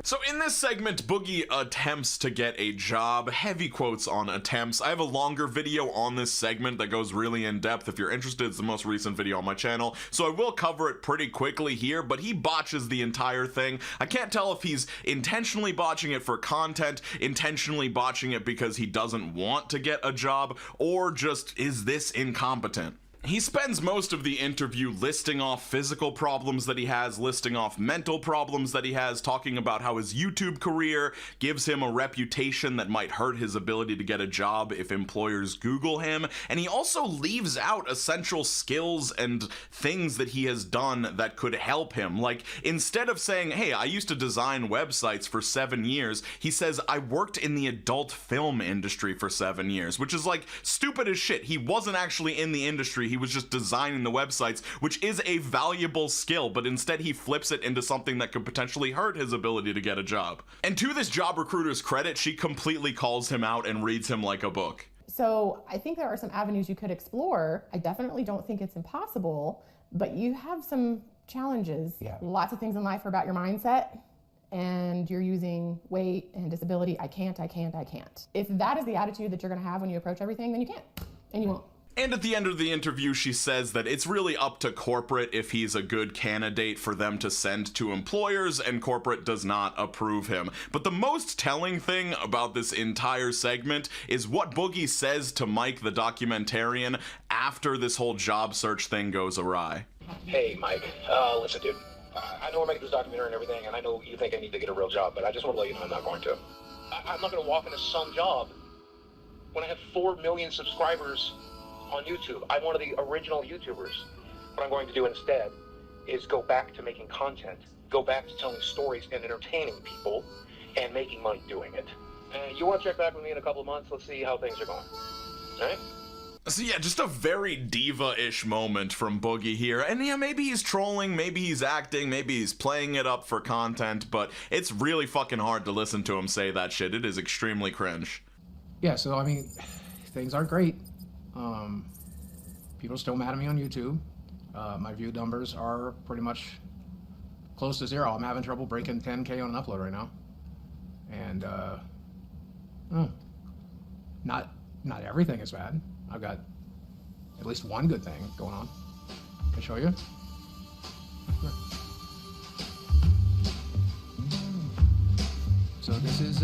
So in this segment, Boogie attempts to get a job. Heavy quotes on attempts. I have a longer video on this segment that goes really in depth. If you're interested, it's the most recent video on my channel, so I will cover it pretty quickly here, but he botches the entire thing. I can't tell if he's intentionally botching it for content, intentionally botching it because he doesn't want to get a job, or just is this incompetent. He spends most of the interview listing off physical problems that he has, listing off mental problems that he has, talking about how his YouTube career gives him a reputation that might hurt his ability to get a job if employers Google him, and he also leaves out essential skills and things that he has done that could help him. Like, instead of saying, hey, I used to design websites for 7 years, he says, I worked in the adult film industry for 7 years, which is like stupid as shit. He wasn't actually in the industry, he was just designing the websites, which is a valuable skill, but instead he flips it into something that could potentially hurt his ability to get a job. And to this job recruiter's credit, she completely calls him out and reads him like a book. So I think there are some avenues you could explore. I definitely don't think it's impossible. but you have some challenges. Yeah. Lots of things in life are about your mindset, and you're using weight and disability. I can't. If that is the attitude that you're going to have when you approach everything, then you can't, and you won't. And at the end of the interview, she says that it's really up to corporate if he's a good candidate for them to send to employers, and corporate does not approve him. But the most telling thing about this entire segment is what Boogie says to Mike the documentarian after this whole job search thing goes awry. Hey, Mike. Listen, dude. I know we're making this documentary and everything, and I know you think I need to get a real job, but I just want to let you know I'm not going to. I'm not going to walk into some job when I have 4 million subscribers on YouTube. I'm one of the original YouTubers. What I'm going to do instead is go back to making content, go back to telling stories and entertaining people and making money doing it. You want to check back with me in a couple of months? Let's see how things are going. All right? So yeah, just a very diva-ish moment from Boogie here. And yeah, maybe he's trolling, maybe he's acting, maybe he's playing it up for content, but it's really fucking hard to listen to him say that shit. It is extremely cringe. Yeah, so I mean, things aren't great. People are still mad at me on YouTube. My view numbers are pretty much close to zero. I'm having trouble breaking 10K on an upload right now. And not everything is bad. I've got at least one good thing going on. Can I show you? So this is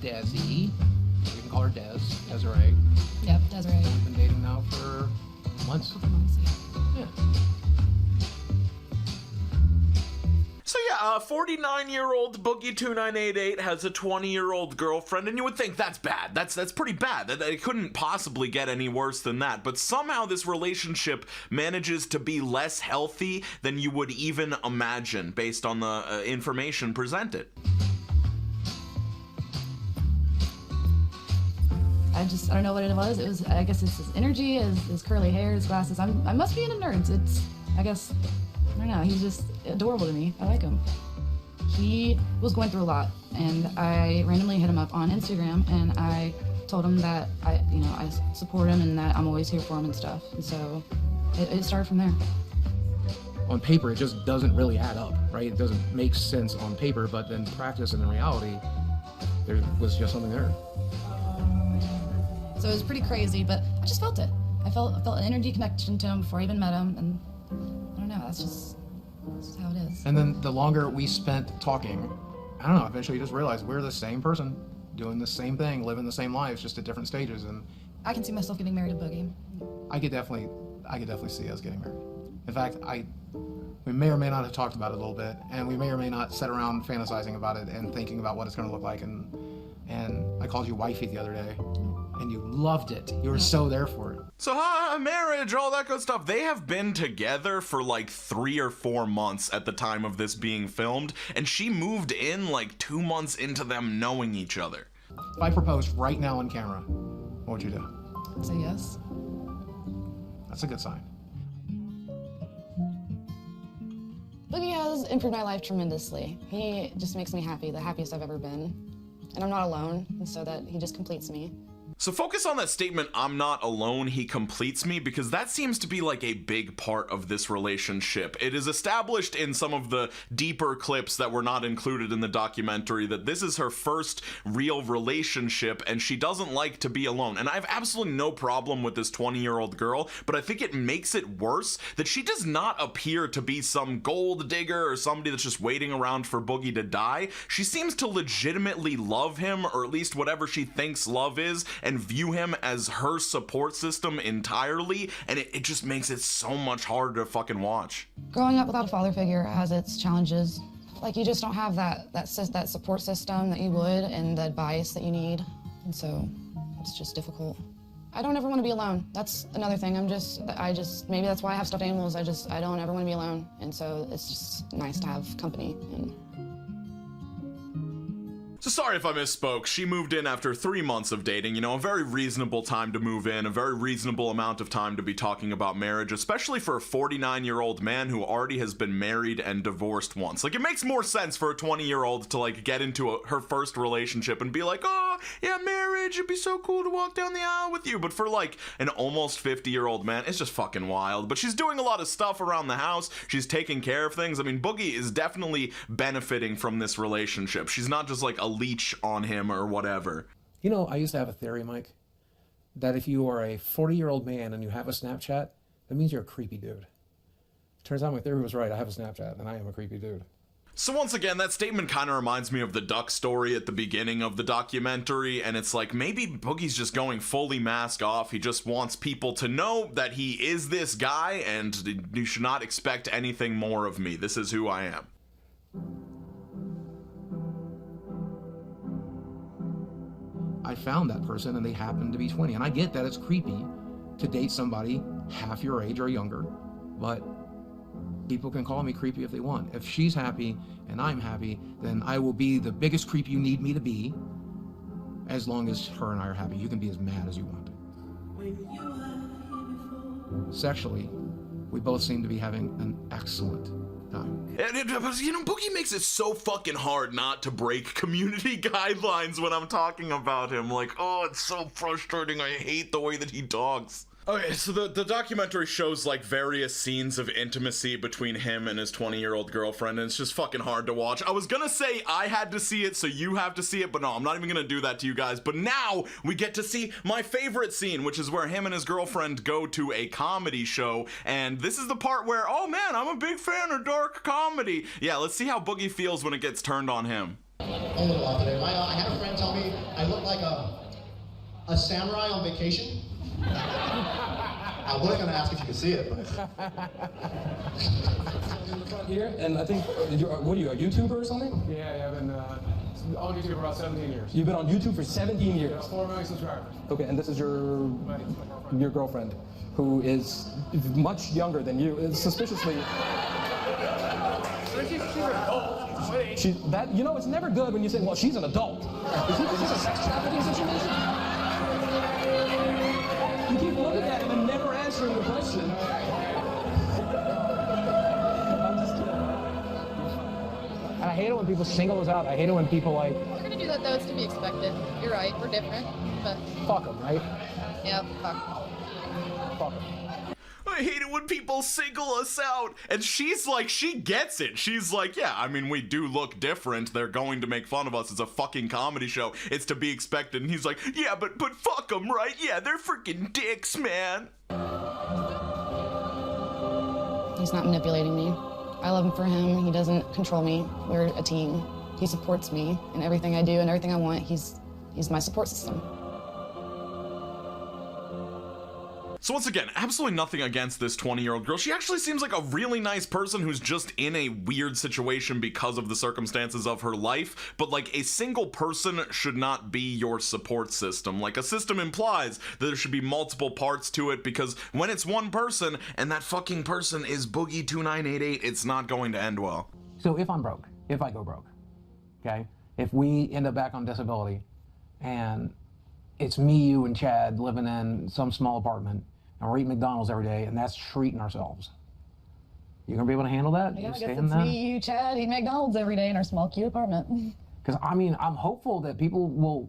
Desi. You can call her Desiree. Yep, Desiree. We've been dating now for months. Yeah. So yeah, 49-year-old Boogie2988 has a 20-year-old girlfriend, and you would think that's bad. That's pretty bad. It couldn't possibly get any worse than that. But somehow this relationship manages to be less healthy than you would even imagine based on the information presented. I don't know what it was. I guess it's his energy, his curly hair, his glasses. I must be into nerds. I don't know, he's just adorable to me. I like him. He was going through a lot, and I randomly hit him up on Instagram, and I told him that I support him and that I'm always here for him and stuff. And so it started from there. On paper, it just doesn't really add up, right? It doesn't make sense on paper, but then practice and in reality, there was just something there. So it was pretty crazy, but I just felt it. I felt an energy connection to him before I even met him, and I don't know, that's just how it is. And then the longer we spent talking, I don't know, eventually you just realize we're the same person, doing the same thing, living the same lives, just at different stages. And I can see myself getting married to Boogie. I could definitely see us getting married. In fact, we may or may not have talked about it a little bit, and we may or may not sit around fantasizing about it and thinking about what it's going to look like. And I called you wifey the other day, and you loved it. You were so there for it. So marriage, all that good stuff. They have been together for like 3 or 4 months at the time of this being filmed, and she moved in like 2 months into them knowing each other. If I proposed right now on camera, what would you do? I'd say yes. That's a good sign. Boogie has improved my life tremendously. He just makes me happy, the happiest I've ever been. And I'm not alone, and so that he just completes me. So focus on that statement, I'm not alone, he completes me, because that seems to be like a big part of this relationship. It is established in some of the deeper clips that were not included in the documentary that this is her first real relationship and she doesn't like to be alone. And I have absolutely no problem with this 20-year-old girl, but I think it makes it worse that she does not appear to be some gold digger or somebody that's just waiting around for Boogie to die. She seems to legitimately love him, or at least whatever she thinks love is, and view him as her support system entirely, and it just makes it so much harder to fucking watch. Growing up without a father figure has its challenges. Like, you just don't have that support system that you would, and the advice that you need, and so it's just difficult. I don't ever want to be alone. That's another thing. Maybe that's why I have stuffed animals. I don't ever want to be alone, and so it's just nice to have company. So sorry if I misspoke. She moved in after 3 months of dating, a very reasonable time to move in, a very reasonable amount of time to be talking about marriage, especially for a 49-year-old man who already has been married and divorced once. Like, it makes more sense for a 20-year-old to, like, get into her first relationship and be like, oh, yeah, marriage, it'd be so cool to walk down the aisle with you. But for like an almost 50-year-old man, it's just fucking wild. But she's doing a lot of stuff around the house. She's taking care of things. I mean, Boogie is definitely benefiting from this relationship. She's not just like a leech on him or whatever. You know, I used to have a theory, Mike, that if you are a 40-year-old man and you have a Snapchat, that means you're a creepy dude. Turns out my theory was right. I have a Snapchat and I am a creepy dude. So once again, that statement kind of reminds me of the duck story at the beginning of the documentary, and it's like maybe Boogie's just going fully mask off. He just wants people to know that he is this guy, and you should not expect anything more of me. This is who I am. I found that person and they happened to be 20. And I get that it's creepy to date somebody half your age or younger, but people can call me creepy if they want. If she's happy and I'm happy, then I will be the biggest creep you need me to be, as long as her and I are happy. You can be as mad as you want. Sexually, we both seem to be having an excellent time. And you know, Boogie makes it so fucking hard not to break community guidelines when I'm talking about him. Like, oh, it's so frustrating. I hate the way that he talks. Okay, so the documentary shows like various scenes of intimacy between him and his 20-year-old girlfriend, and it's just fucking hard to watch. I was gonna say I had to see it, so you have to see it, but no, I'm not even gonna do that to you guys. But now we get to see my favorite scene, which is where him and his girlfriend go to a comedy show, and this is the part where, oh man, I'm a big fan of dark comedy. Yeah, let's see how Boogie feels when it gets turned on him. A little lot today. I had a friend tell me I look like a samurai on vacation. I was going to ask if you could see it, but... in the front here, and I think, what are you, a YouTuber or something? Yeah, I've been on YouTube for about 17 years. You've been on YouTube for 17 years? Yeah, 4 million subscribers. Okay, and this is your girlfriend, who is much younger than you, suspiciously... She's that, you know, it's never good when you say, well, she's an adult. Is this a sex trafficking situation? You keep looking at him and never answering the question. I'm just kidding. And I hate it when people single us out. I hate it when people like... We're gonna do that though, it's to be expected. You're right, we're different, but... Fuck them, right? Yeah, fuck. Fuck them. I hate it when people single us out. And she's like, she gets it. She's like, yeah, I mean, we do look different. They're going to make fun of us. It's a fucking comedy show. It's to be expected. And he's like, yeah, but fuck them, right? Yeah, they're freaking dicks, man. He's not manipulating me. I love him for him. He doesn't control me. We're a team. He supports me in everything I do and everything I want. He's my support system. So once again, absolutely nothing against this 20-year-old girl. She actually seems like a really nice person who's just in a weird situation because of the circumstances of her life, but like a single person should not be your support system. Like a system implies that there should be multiple parts to it, because when it's one person and that fucking person is Boogie2988, it's not going to end well. So if I'm broke, if I go broke, okay, if we end up back on disability and it's me, you, and Chad living in some small apartment, and we're eating McDonald's every day, and that's treating ourselves. You gonna be able to handle that? Yeah, I guess it's me, you, Chad, eat McDonald's every day in our small, cute apartment. Because, I mean, I'm hopeful that people will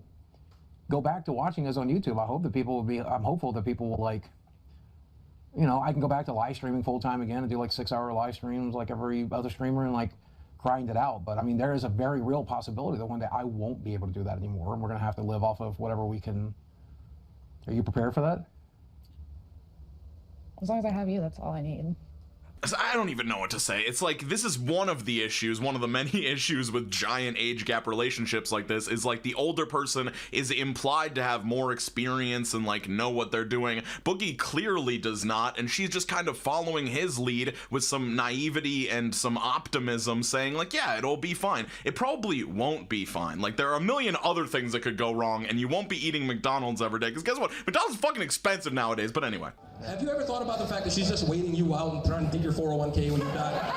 go back to watching us on YouTube. I'm hopeful that people will, like, you know, I can go back to live streaming full-time again and do, like, 6-hour live streams like every other streamer and, like, grind it out. But, I mean, there is a very real possibility that one day I won't be able to do that anymore, and we're gonna have to live off of whatever we can. Are you prepared for that? As long as I have you, that's all I need. I don't even know what to say. It's like, this is one of the issues, one of the many issues with giant age gap relationships like this, is like the older person is implied to have more experience and like know what they're doing. Boogie clearly does not, and she's just kind of following his lead with some naivety and some optimism, saying like, yeah, it'll be fine. It probably won't be fine. Like, there are a million other things that could go wrong, and you won't be eating McDonald's every day, because guess what? McDonald's is fucking expensive nowadays, but anyway. Have you ever thought about the fact that she's just waiting you out and trying to take your 401k when you die?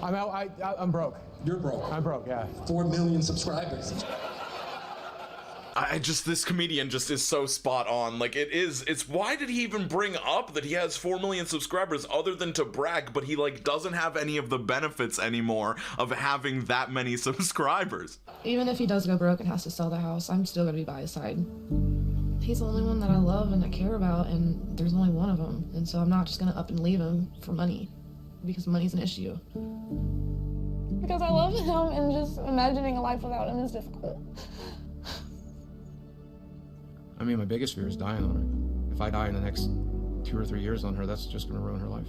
I'm broke. You're broke? I'm broke, yeah. 4 million subscribers. This comedian just is so spot on. Like, it's why did he even bring up that he has 4 million subscribers other than to brag, but he like doesn't have any of the benefits anymore of having that many subscribers. Even if he does go broke and has to sell the house, I'm still gonna be by his side. He's the only one that I love and I care about, and there's only one of them. And so I'm not just gonna up and leave him for money, because money's an issue. Because I love him, and just imagining a life without him is difficult. I mean, my biggest fear is dying on her. If I die in the next 2 or 3 years on her, that's just gonna ruin her life.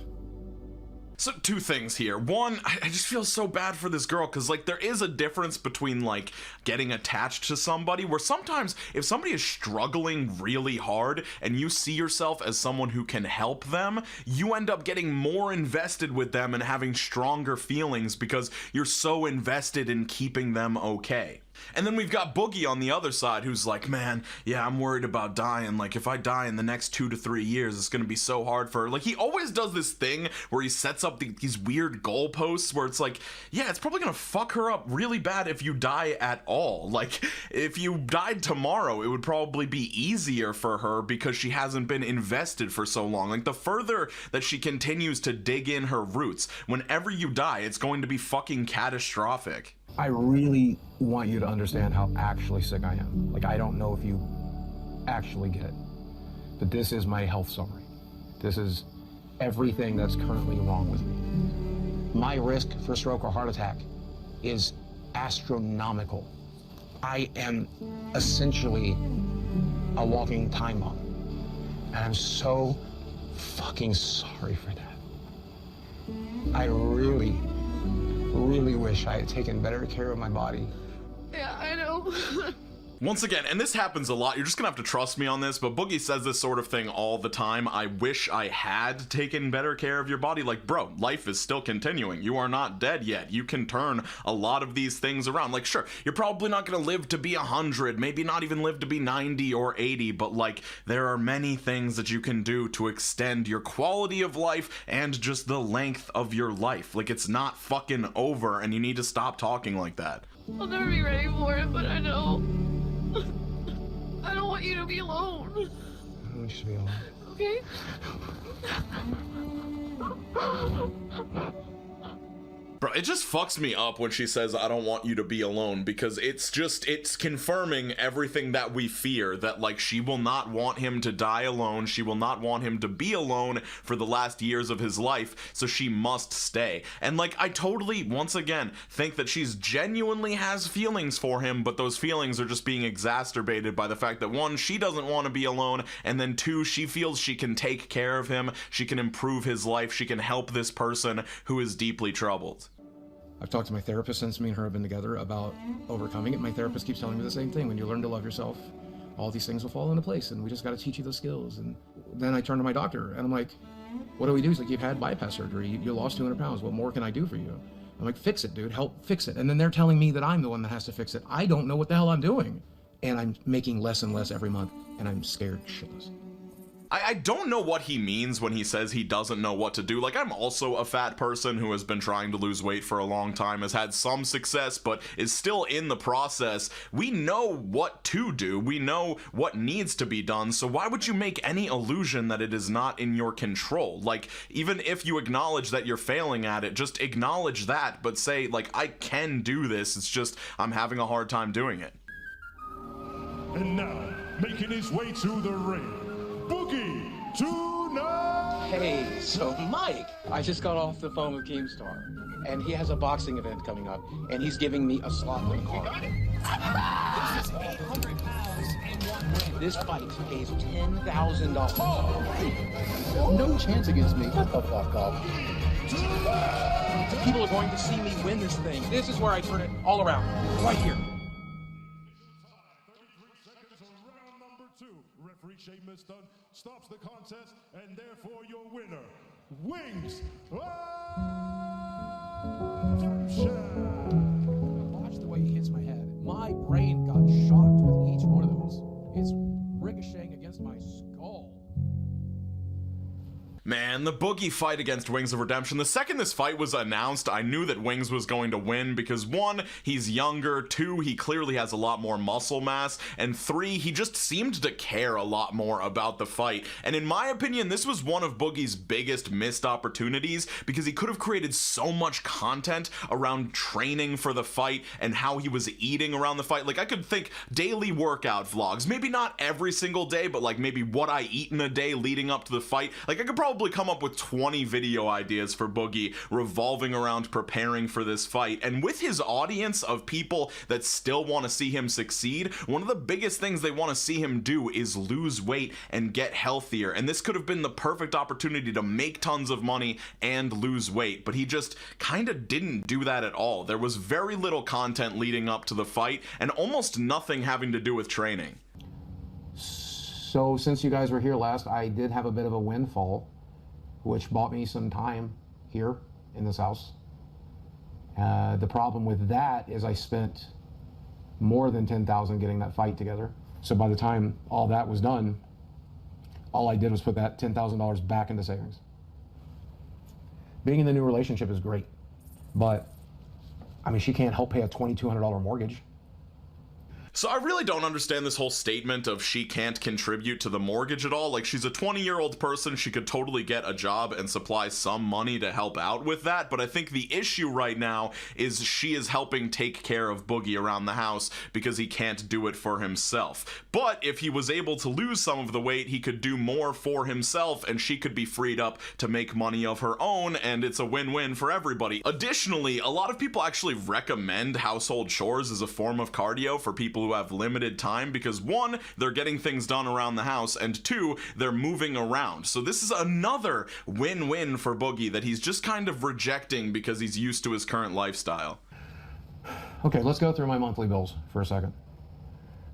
So 2 things here. One, I just feel so bad for this girl, because like there is a difference between like getting attached to somebody, where sometimes if somebody is struggling really hard and you see yourself as someone who can help them, you end up getting more invested with them and having stronger feelings because you're so invested in keeping them okay. And then we've got Boogie on the other side, who's like, man, yeah, I'm worried about dying. Like, if I die in the next 2 to 3 years, it's gonna be so hard for her. Like, he always does this thing where he sets up these weird goalposts where it's like, yeah, it's probably gonna fuck her up really bad if you die at all. Like, if you died tomorrow, it would probably be easier for her because she hasn't been invested for so long. Like, the further that she continues to dig in her roots, whenever you die, it's going to be fucking catastrophic. I really want you to understand how actually sick I am. Like, I don't know if you actually get it, but this is my health summary. This is everything that's currently wrong with me. My risk for stroke or heart attack is astronomical. I am essentially a walking time bomb. And I'm so fucking sorry for that. I really wish I had taken better care of my body. Yeah, I know. Once again, and this happens a lot, you're just gonna have to trust me on this, but Boogie says this sort of thing all the time. I wish I had taken better care of your body. Like, bro, life is still continuing. You are not dead yet. You can turn a lot of these things around. Like, sure, you're probably not gonna live to be 100, maybe not even live to be 90 or 80, but like, there are many things that you can do to extend your quality of life and just the length of your life. Like, it's not fucking over, and you need to stop talking like that. I'll never be ready for it, but I know. I don't want you to be alone. I want you to be alone. Okay? Bro, it just fucks me up when she says, I don't want you to be alone, because it's confirming everything that we fear, that like she will not want him to die alone, she will not want him to be alone for the last years of his life, so she must stay. And like, I totally, once again, think that she's genuinely has feelings for him, but those feelings are just being exacerbated by the fact that 1, she doesn't want to be alone, and then 2, she feels she can take care of him, she can improve his life, she can help this person who is deeply troubled. I've talked to my therapist since me and her have been together about overcoming it. My therapist keeps telling me the same thing. When you learn to love yourself, all these things will fall into place, and we just got to teach you the skills. And then I turn to my doctor, and I'm like, what do we do? He's like, you've had bypass surgery. You lost 200 pounds. What more can I do for you? I'm like, fix it, dude. Help fix it. And then they're telling me that I'm the one that has to fix it. I don't know what the hell I'm doing. And I'm making less and less every month, and I'm scared shitless. I don't know what he means when he says he doesn't know what to do. Like, I'm also a fat person who has been trying to lose weight for a long time, has had some success, but is still in the process. We know what to do. We know what needs to be done, so why would you make any illusion that it is not in your control? Like, even if you acknowledge that you're failing at it, just acknowledge that, but say, like, I can do this, it's just I'm having a hard time doing it. And now, making his way to the ring, Boogie2988. Hey, so Mike, I just got off the phone with Cuestar, and he has a boxing event coming up, and he's giving me a slot in the card. This is 800 pounds in 1 ring. This fight pays $10,000. Oh, no chance against me. Shut the fuck up. People are going to see me win this thing. This is where I turn it all around. Right here. Referee Shaman stops the contest, and therefore your winner, Wings of Shaman. Watch the way he hits my head. My brain got shocked with each one of those. It's ricocheting against my skull. Man, man, the Boogie fight against Wings of Redemption. The second this fight was announced, I knew that Wings was going to win because 1, he's younger, 2, he clearly has a lot more muscle mass, and 3, he just seemed to care a lot more about the fight. And in my opinion, this was one of Boogie's biggest missed opportunities because he could have created so much content around training for the fight and how he was eating around the fight. Like, I could think daily workout vlogs, maybe not every single day, but like maybe what I eat in a day leading up to the fight. Like, I could probably come up with 20 video ideas for Boogie revolving around preparing for this fight. And with his audience of people that still want to see him succeed, one of the biggest things they want to see him do is lose weight and get healthier. And this could have been the perfect opportunity to make tons of money and lose weight, but he just kind of didn't do that at all. There was very little content leading up to the fight and almost nothing having to do with training. So since you guys were here last, I did have a bit of a windfall, which bought me some time here in this house. The problem with that is I spent more than $10,000 getting that fight together. So by the time all that was done, all I did was put that $10,000 back into savings. Being in the new relationship is great, but I mean, she can't help pay a $2,200 mortgage. So I really don't understand this whole statement of she can't contribute to the mortgage at all. Like, she's a 20-year-old person, she could totally get a job and supply some money to help out with that, but I think the issue right now is she is helping take care of Boogie around the house because he can't do it for himself. But if he was able to lose some of the weight, he could do more for himself and she could be freed up to make money of her own, and it's a win-win for everybody. Additionally, a lot of people actually recommend household chores as a form of cardio for people who have limited time because 1, they're getting things done around the house, and 2, they're moving around. So this is another win-win for Boogie that he's just kind of rejecting because he's used to his current lifestyle. Okay, let's go through my monthly bills for a second.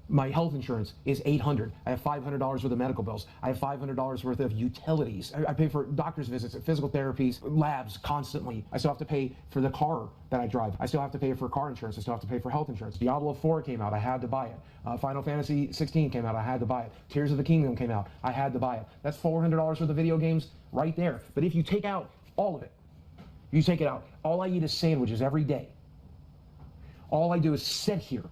My health insurance is $800. I have $500 worth of medical bills. I have $500 worth of utilities. I pay for doctor's visits, physical therapies, labs constantly. I still have to pay for the car that I drive. I still have to pay for car insurance. I still have to pay for health insurance. Diablo 4 came out. I had to buy it. Final Fantasy 16 came out. I had to buy it. Tears of the Kingdom came out. I had to buy it. That's $400 worth of video games right there. But if you take out all of it, you take it out. All I eat is sandwiches every day. All I do is sit here.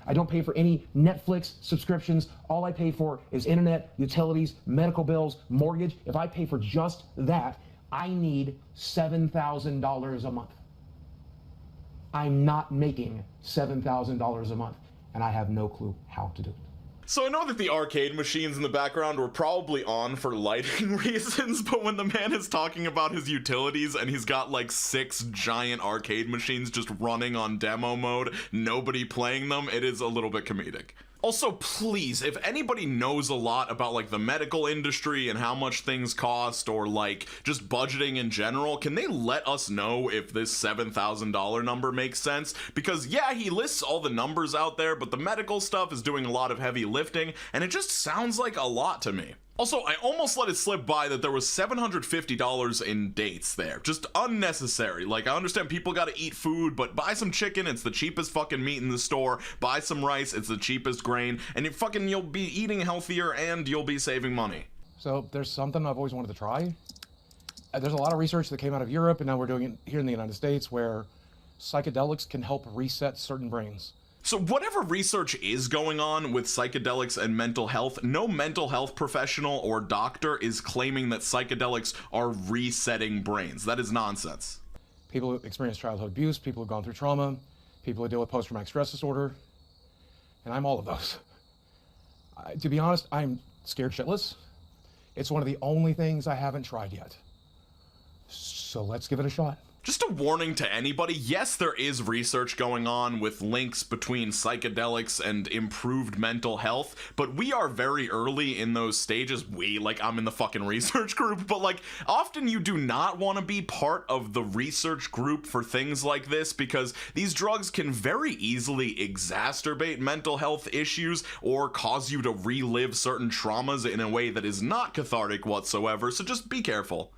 I don't pay for any Netflix subscriptions. All I pay for is internet, utilities, medical bills, mortgage. If I pay for just that, I need $7,000 a month. I'm not making $7,000 a month, and I have no clue how to do it. So I know that the arcade machines in the background were probably on for lighting reasons, but when the man is talking about his utilities and he's got like 6 giant arcade machines just running on demo mode, nobody playing them, it is a little bit comedic. Also, please, if anybody knows a lot about like the medical industry and how much things cost or like just budgeting in general, can they let us know if this $7,000 number makes sense? Because yeah, he lists all the numbers out there, but the medical stuff is doing a lot of heavy lifting and it just sounds like a lot to me. Also, I almost let it slip by that there was $750 in dates there. Just unnecessary. Like, I understand people gotta eat food, but buy some chicken, it's the cheapest fucking meat in the store. Buy some rice, it's the cheapest grain. And you'll be eating healthier and you'll be saving money. So there's something I've always wanted to try. There's a lot of research that came out of Europe, and now we're doing it here in the United States, where psychedelics can help reset certain brains. So whatever research is going on with psychedelics and mental health, no mental health professional or doctor is claiming that psychedelics are resetting brains. That is nonsense. People who experience childhood abuse, people who've gone through trauma, people who deal with post-traumatic stress disorder, and I'm all of those. To be honest, I'm scared shitless. It's one of the only things I haven't tried yet. So let's give it a shot. Just a warning to anybody, yes, there is research going on with links between psychedelics and improved mental health, but we are very early in those stages. I'm in the fucking research group, but like, often you do not want to be part of the research group for things like this because these drugs can very easily exacerbate mental health issues or cause you to relive certain traumas in a way that is not cathartic whatsoever, so just be careful.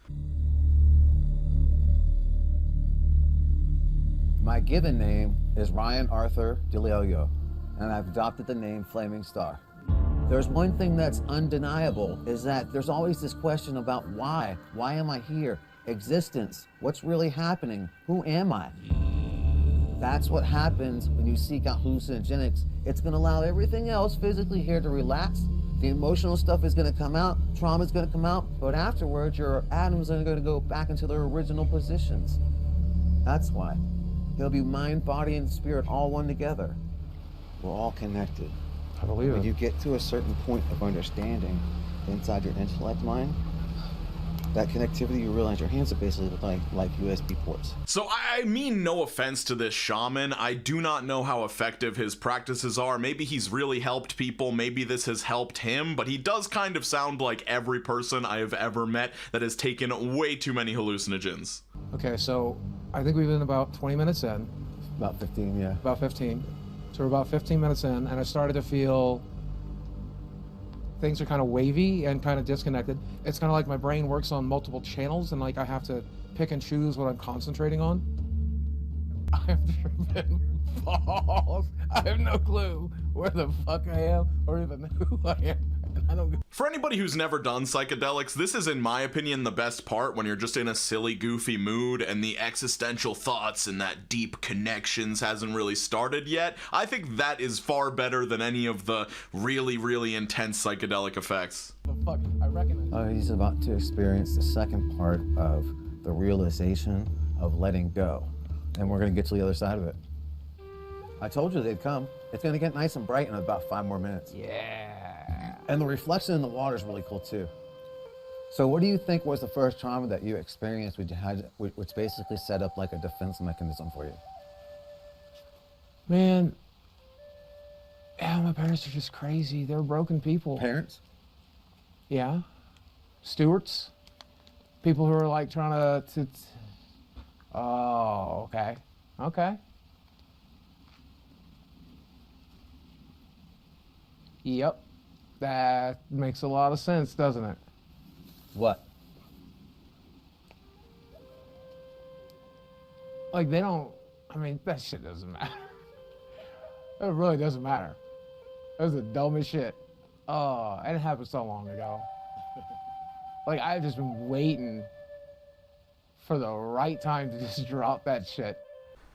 My given name is Ryan Arthur DeLeolio, and I've adopted the name Flaming Star. There's one thing that's undeniable, is that there's always this question about why? Why am I here? Existence. What's really happening? Who am I? That's what happens when you seek out hallucinogenics. It's gonna allow everything else physically here to relax. The emotional stuff is gonna come out, trauma's gonna come out, but afterwards your atoms are gonna go back into their original positions. That's why. He'll be mind, body, and spirit all one together. We're all connected. I believe When it. you get to a certain point of understanding inside your intellect mind, that connectivity, you realize your hands are basically like USB ports. So I mean no offense to this shaman. I do not know how effective his practices are. Maybe he's really helped people. Maybe this has helped him, but he does kind of sound like every person I have ever met that has taken way too many hallucinogens. Okay, so I think we've been about 20 minutes in. About 15, yeah. About 15. So we're about 15 minutes in, and I started to feel things are kind of wavy and kind of disconnected. It's kind of like my brain works on multiple channels, and like I have to pick and choose what I'm concentrating on. I've driven balls. I have no clue where the fuck I am or even who I am. I don't. For anybody who's never done psychedelics, this is, in my opinion, the best part when you're just in a silly, goofy mood and the existential thoughts and that deep connections hasn't really started yet. I think that is far better than any of the really, really intense psychedelic effects. The fuck, I recognize. He's about to experience the second part of the realization of letting go. And we're gonna get to the other side of it. I told you they'd come. It's gonna get nice and bright in about 5 more minutes. Yeah. And the reflection in the water is really cool too. So what do you think was the first trauma that you experienced which basically set up like a defense mechanism for you? Man, yeah, my parents are just crazy. They're broken people. Parents? Yeah. Stewards. People who are like trying to oh, okay. Okay. Yep. That makes a lot of sense, doesn't it? What? Like, they don't, I mean, that shit doesn't matter. It really doesn't matter. That was the dumbest shit. Oh, and it happened so long ago. Like, I've just been waiting for the right time to just drop that shit.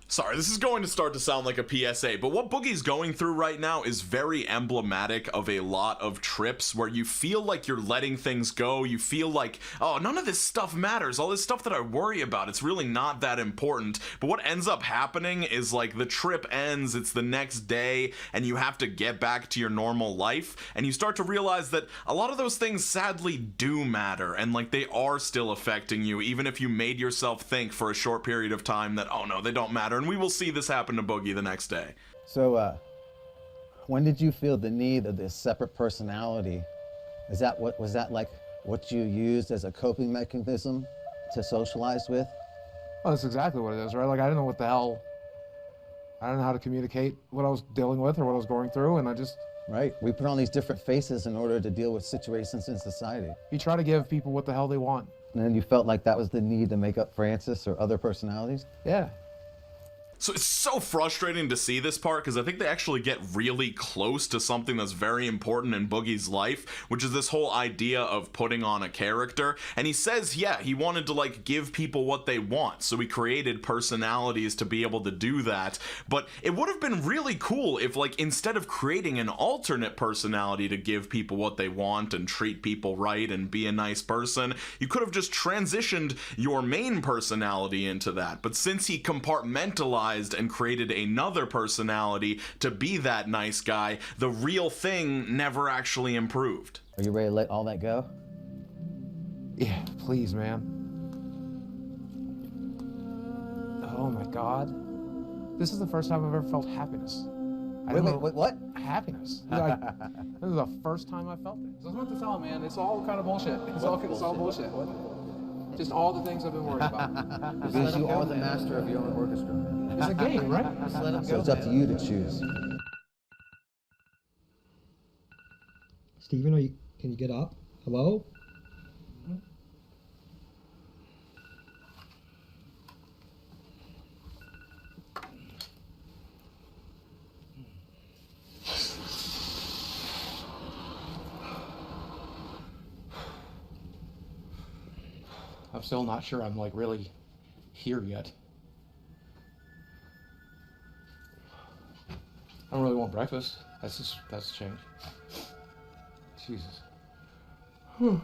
Sorry, this is going to start to sound like a PSA, but what Boogie's going through right now is very emblematic of a lot of trips where you feel like you're letting things go. You feel like, oh, none of this stuff matters. All this stuff that I worry about, it's really not that important. But what ends up happening is like the trip ends, it's the next day, and you have to get back to your normal life, and you start to realize that a lot of those things sadly do matter, and like they are still affecting you, even if you made yourself think for a short period of time that, oh no, they don't matter. And we will see this happen to Boogie the next day. So, when did you feel the need of this separate personality? Was that like what you used as a coping mechanism to socialize with? Well, that's exactly what it is, right? Like, I didn't know what the hell, I didn't know how to communicate what I was dealing with or what I was going through, and I just... Right, we put on these different faces in order to deal with situations in society. You try to give people what the hell they want. And then you felt like that was the need to make up Francis or other personalities? Yeah. So it's so frustrating to see this part because I think they actually get really close to something that's very important in Boogie's life, which is this whole idea of putting on a character. And he says, yeah, he wanted to like give people what they want, so he created personalities to be able to do that. But it would have been really cool if, like, instead of creating an alternate personality to give people what they want and treat people right and be a nice person, you could have just transitioned your main personality into that. But since he compartmentalized and created another personality to be that nice guy, the real thing never actually improved. Are you ready to let all that go? Yeah, please, man. Oh my God. This is the first time I've ever felt happiness. Wait, what? Happiness. Like, this is the first time I felt it. I was about to tell him, man, it's all kind of bullshit. It's all bullshit. Just all the things I've been worried about. Because you are the master of your own orchestra. It's a game, right? Just let him go. So it's up to you to choose. Steven, can you get up? Hello? still not sure I'm like really here yet. I don't really want breakfast. That's a change. Jesus. Oh,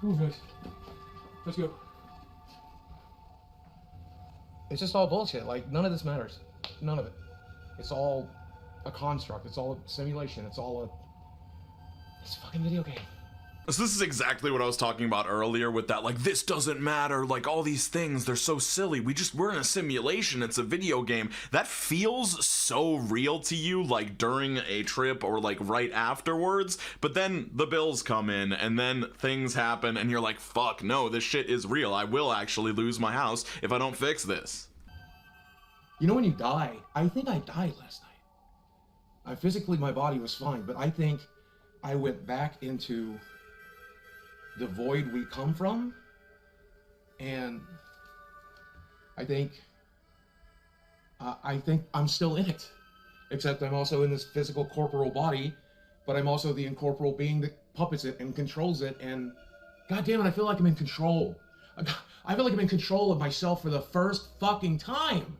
guys. Let's go. It's just all bullshit. Like, none of this matters. None of it. It's all a construct. It's all a simulation. It's a fucking video game. So this is exactly what I was talking about earlier with that, like, this doesn't matter, like, all these things, they're so silly, we're in a simulation, it's a video game. That feels so real to you, like, during a trip or, like, right afterwards, but then the bills come in, and then things happen, and you're like, fuck, no, this shit is real. I will actually lose my house if I don't fix this. You know when you die, I think I died last night. Physically, my body was fine, but I think I went back into the void we come from, and I think I'm still in it, except I'm also in this physical corporeal body, but I'm also the incorporeal being that puppets it and controls it, and god damn it, I feel like I'm in control. I feel like I'm in control of myself for the first fucking time.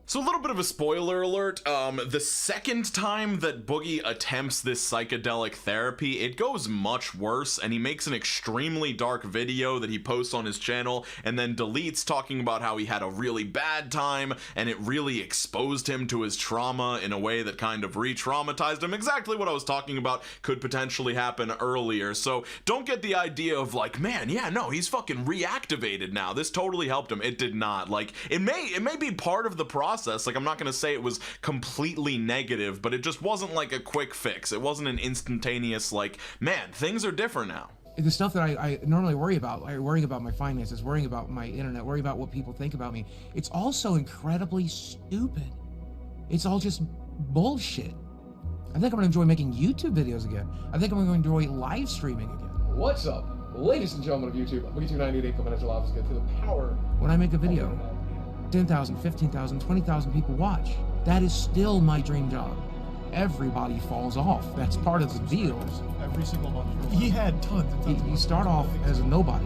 So a little bit of a spoiler alert, the second time that Boogie attempts this psychedelic therapy, it goes much worse, and he makes an extremely dark video that he posts on his channel and then deletes, talking about how he had a really bad time and it really exposed him to his trauma in a way that kind of re-traumatized him. Exactly what I was talking about could potentially happen earlier, so don't get the idea of like, man, yeah, no, he's fucking reactivated now, this totally helped him. It did not. Like, it may be part of the process. Like, I'm not gonna say it was completely negative, but it just wasn't like a quick fix. It wasn't an instantaneous, like, man, things are different now. The stuff that I normally worry about, like worrying about my finances, worrying about my internet, worrying about what people think about me, it's all so incredibly stupid. It's all just bullshit. I think I'm gonna enjoy making YouTube videos again. I think I'm gonna enjoy live streaming again. What's up, ladies and gentlemen of YouTube? Boogie2988 coming at your lives again to the power. When I make a video, 10,000, 15,000, 20,000 people watch. That is still my dream job. Everybody falls off. That's part of the deal. Every single month. He had tons and tons. You start off as a nobody,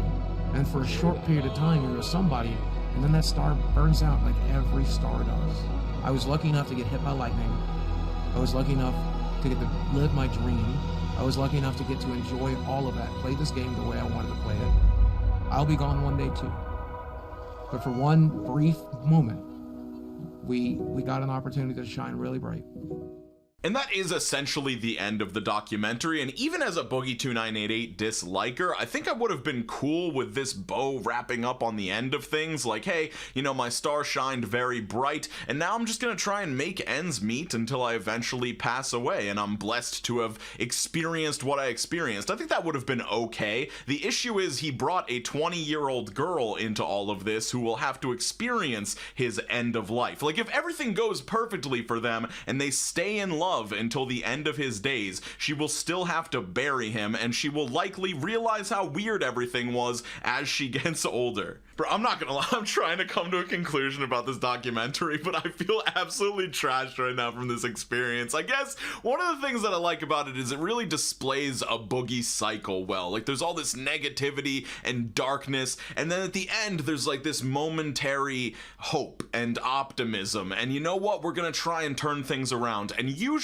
and for a short period of time you're a somebody, and then that star burns out like every star does. I was lucky enough to get hit by lightning. I was lucky enough to get to live my dream. I was lucky enough to get to enjoy all of that, play this game the way I wanted to play it. I'll be gone one day too. But for one brief moment, we got an opportunity to shine really bright. And that is essentially the end of the documentary, and even as a Boogie2988 disliker, I think I would have been cool with this bow wrapping up on the end of things, like, hey, you know, my star shined very bright, and now I'm just gonna try and make ends meet until I eventually pass away, and I'm blessed to have experienced what I experienced. I think that would have been okay. The issue is he brought a 20-year-old girl into all of this who will have to experience his end of life. Like, if everything goes perfectly for them, and they stay in love until the end of his days, she will still have to bury him, and she will likely realize how weird everything was as she gets older. Bro, I'm not gonna lie, I'm trying to come to a conclusion about this documentary, but I feel absolutely trashed right now from this experience. I guess one of the things that I like about it is it really displays a Boogie cycle well. Like, there's all this negativity and darkness, and then at the end there's like this momentary hope and optimism, and you know what, we're gonna try and turn things around, and usually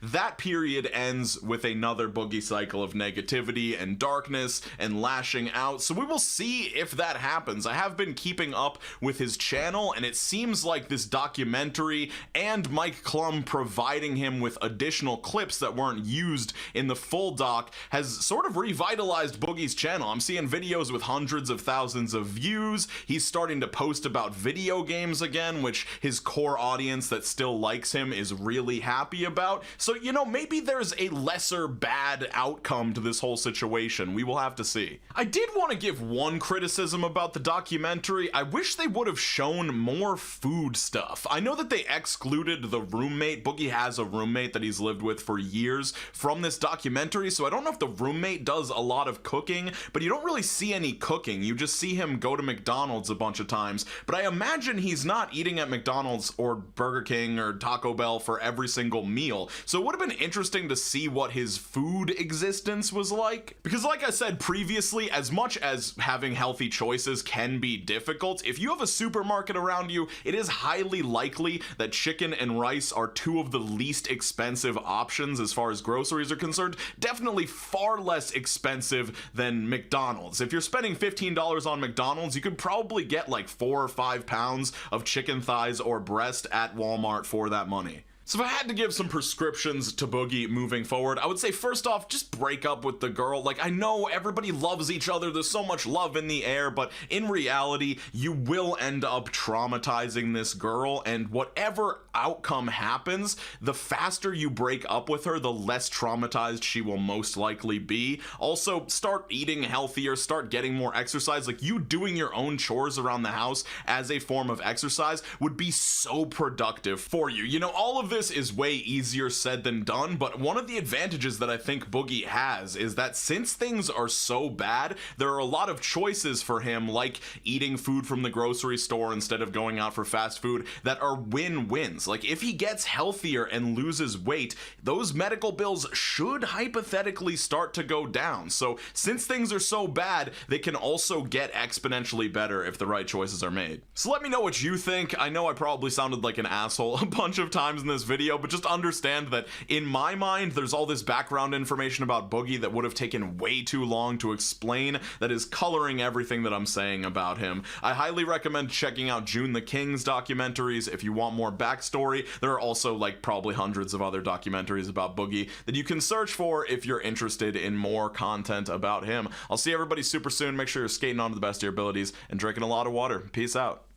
that period ends with another Boogie cycle of negativity and darkness and lashing out, so we will see if that happens. I have been keeping up with his channel, and it seems like this documentary and Mike Clum providing him with additional clips that weren't used in the full doc has sort of revitalized Boogie's channel. I'm seeing videos with hundreds of thousands of views. He's starting to post about video games again, which his core audience that still likes him is really happy about. So, you know, maybe there's a lesser bad outcome to this whole situation. We will have to see. I did want to give one criticism about the documentary. I wish they would have shown more food stuff. I know that they excluded the roommate. Boogie has a roommate that he's lived with for years from this documentary, so I don't know if the roommate does a lot of cooking, but you don't really see any cooking. You just see him go to McDonald's a bunch of times, but I imagine he's not eating at McDonald's or Burger King or Taco Bell for every single meal. meal, so it would have been interesting to see what his food existence was like. Because like I said previously, as much as having healthy choices can be difficult, if you have a supermarket around you, it is highly likely that chicken and rice are two of the least expensive options as far as groceries are concerned. Definitely far less expensive than McDonald's. If you're spending $15 on McDonald's, you could probably get like 4 or 5 pounds of chicken thighs or breast at Walmart for that money. So if I had to give some prescriptions to Boogie moving forward, I would say first off, just break up with the girl. Like, I know everybody loves each other, there's so much love in the air, but in reality, you will end up traumatizing this girl, and whatever outcome happens, the faster you break up with her, the less traumatized she will most likely be. Also, start eating healthier, start getting more exercise. Like, you doing your own chores around the house as a form of exercise would be so productive for you. You know, all of this is way easier said than done, but one of the advantages that I think Boogie has is that since things are so bad, there are a lot of choices for him, like eating food from the grocery store instead of going out for fast food, that are win-wins. Like, if he gets healthier and loses weight, those medical bills should hypothetically start to go down. So since things are so bad, they can also get exponentially better if the right choices are made. So let me know what you think. I know I probably sounded like an asshole a bunch of times in this video, but just understand that in my mind, there's all this background information about Boogie that would have taken way too long to explain that is coloring everything that I'm saying about him. I highly recommend checking out June the King's documentaries if you want more backstory. There are also like probably hundreds of other documentaries about Boogie that you can search for if you're interested in more content about him. I'll see everybody super soon. Make sure you're skating on to the best of your abilities and drinking a lot of water. Peace out.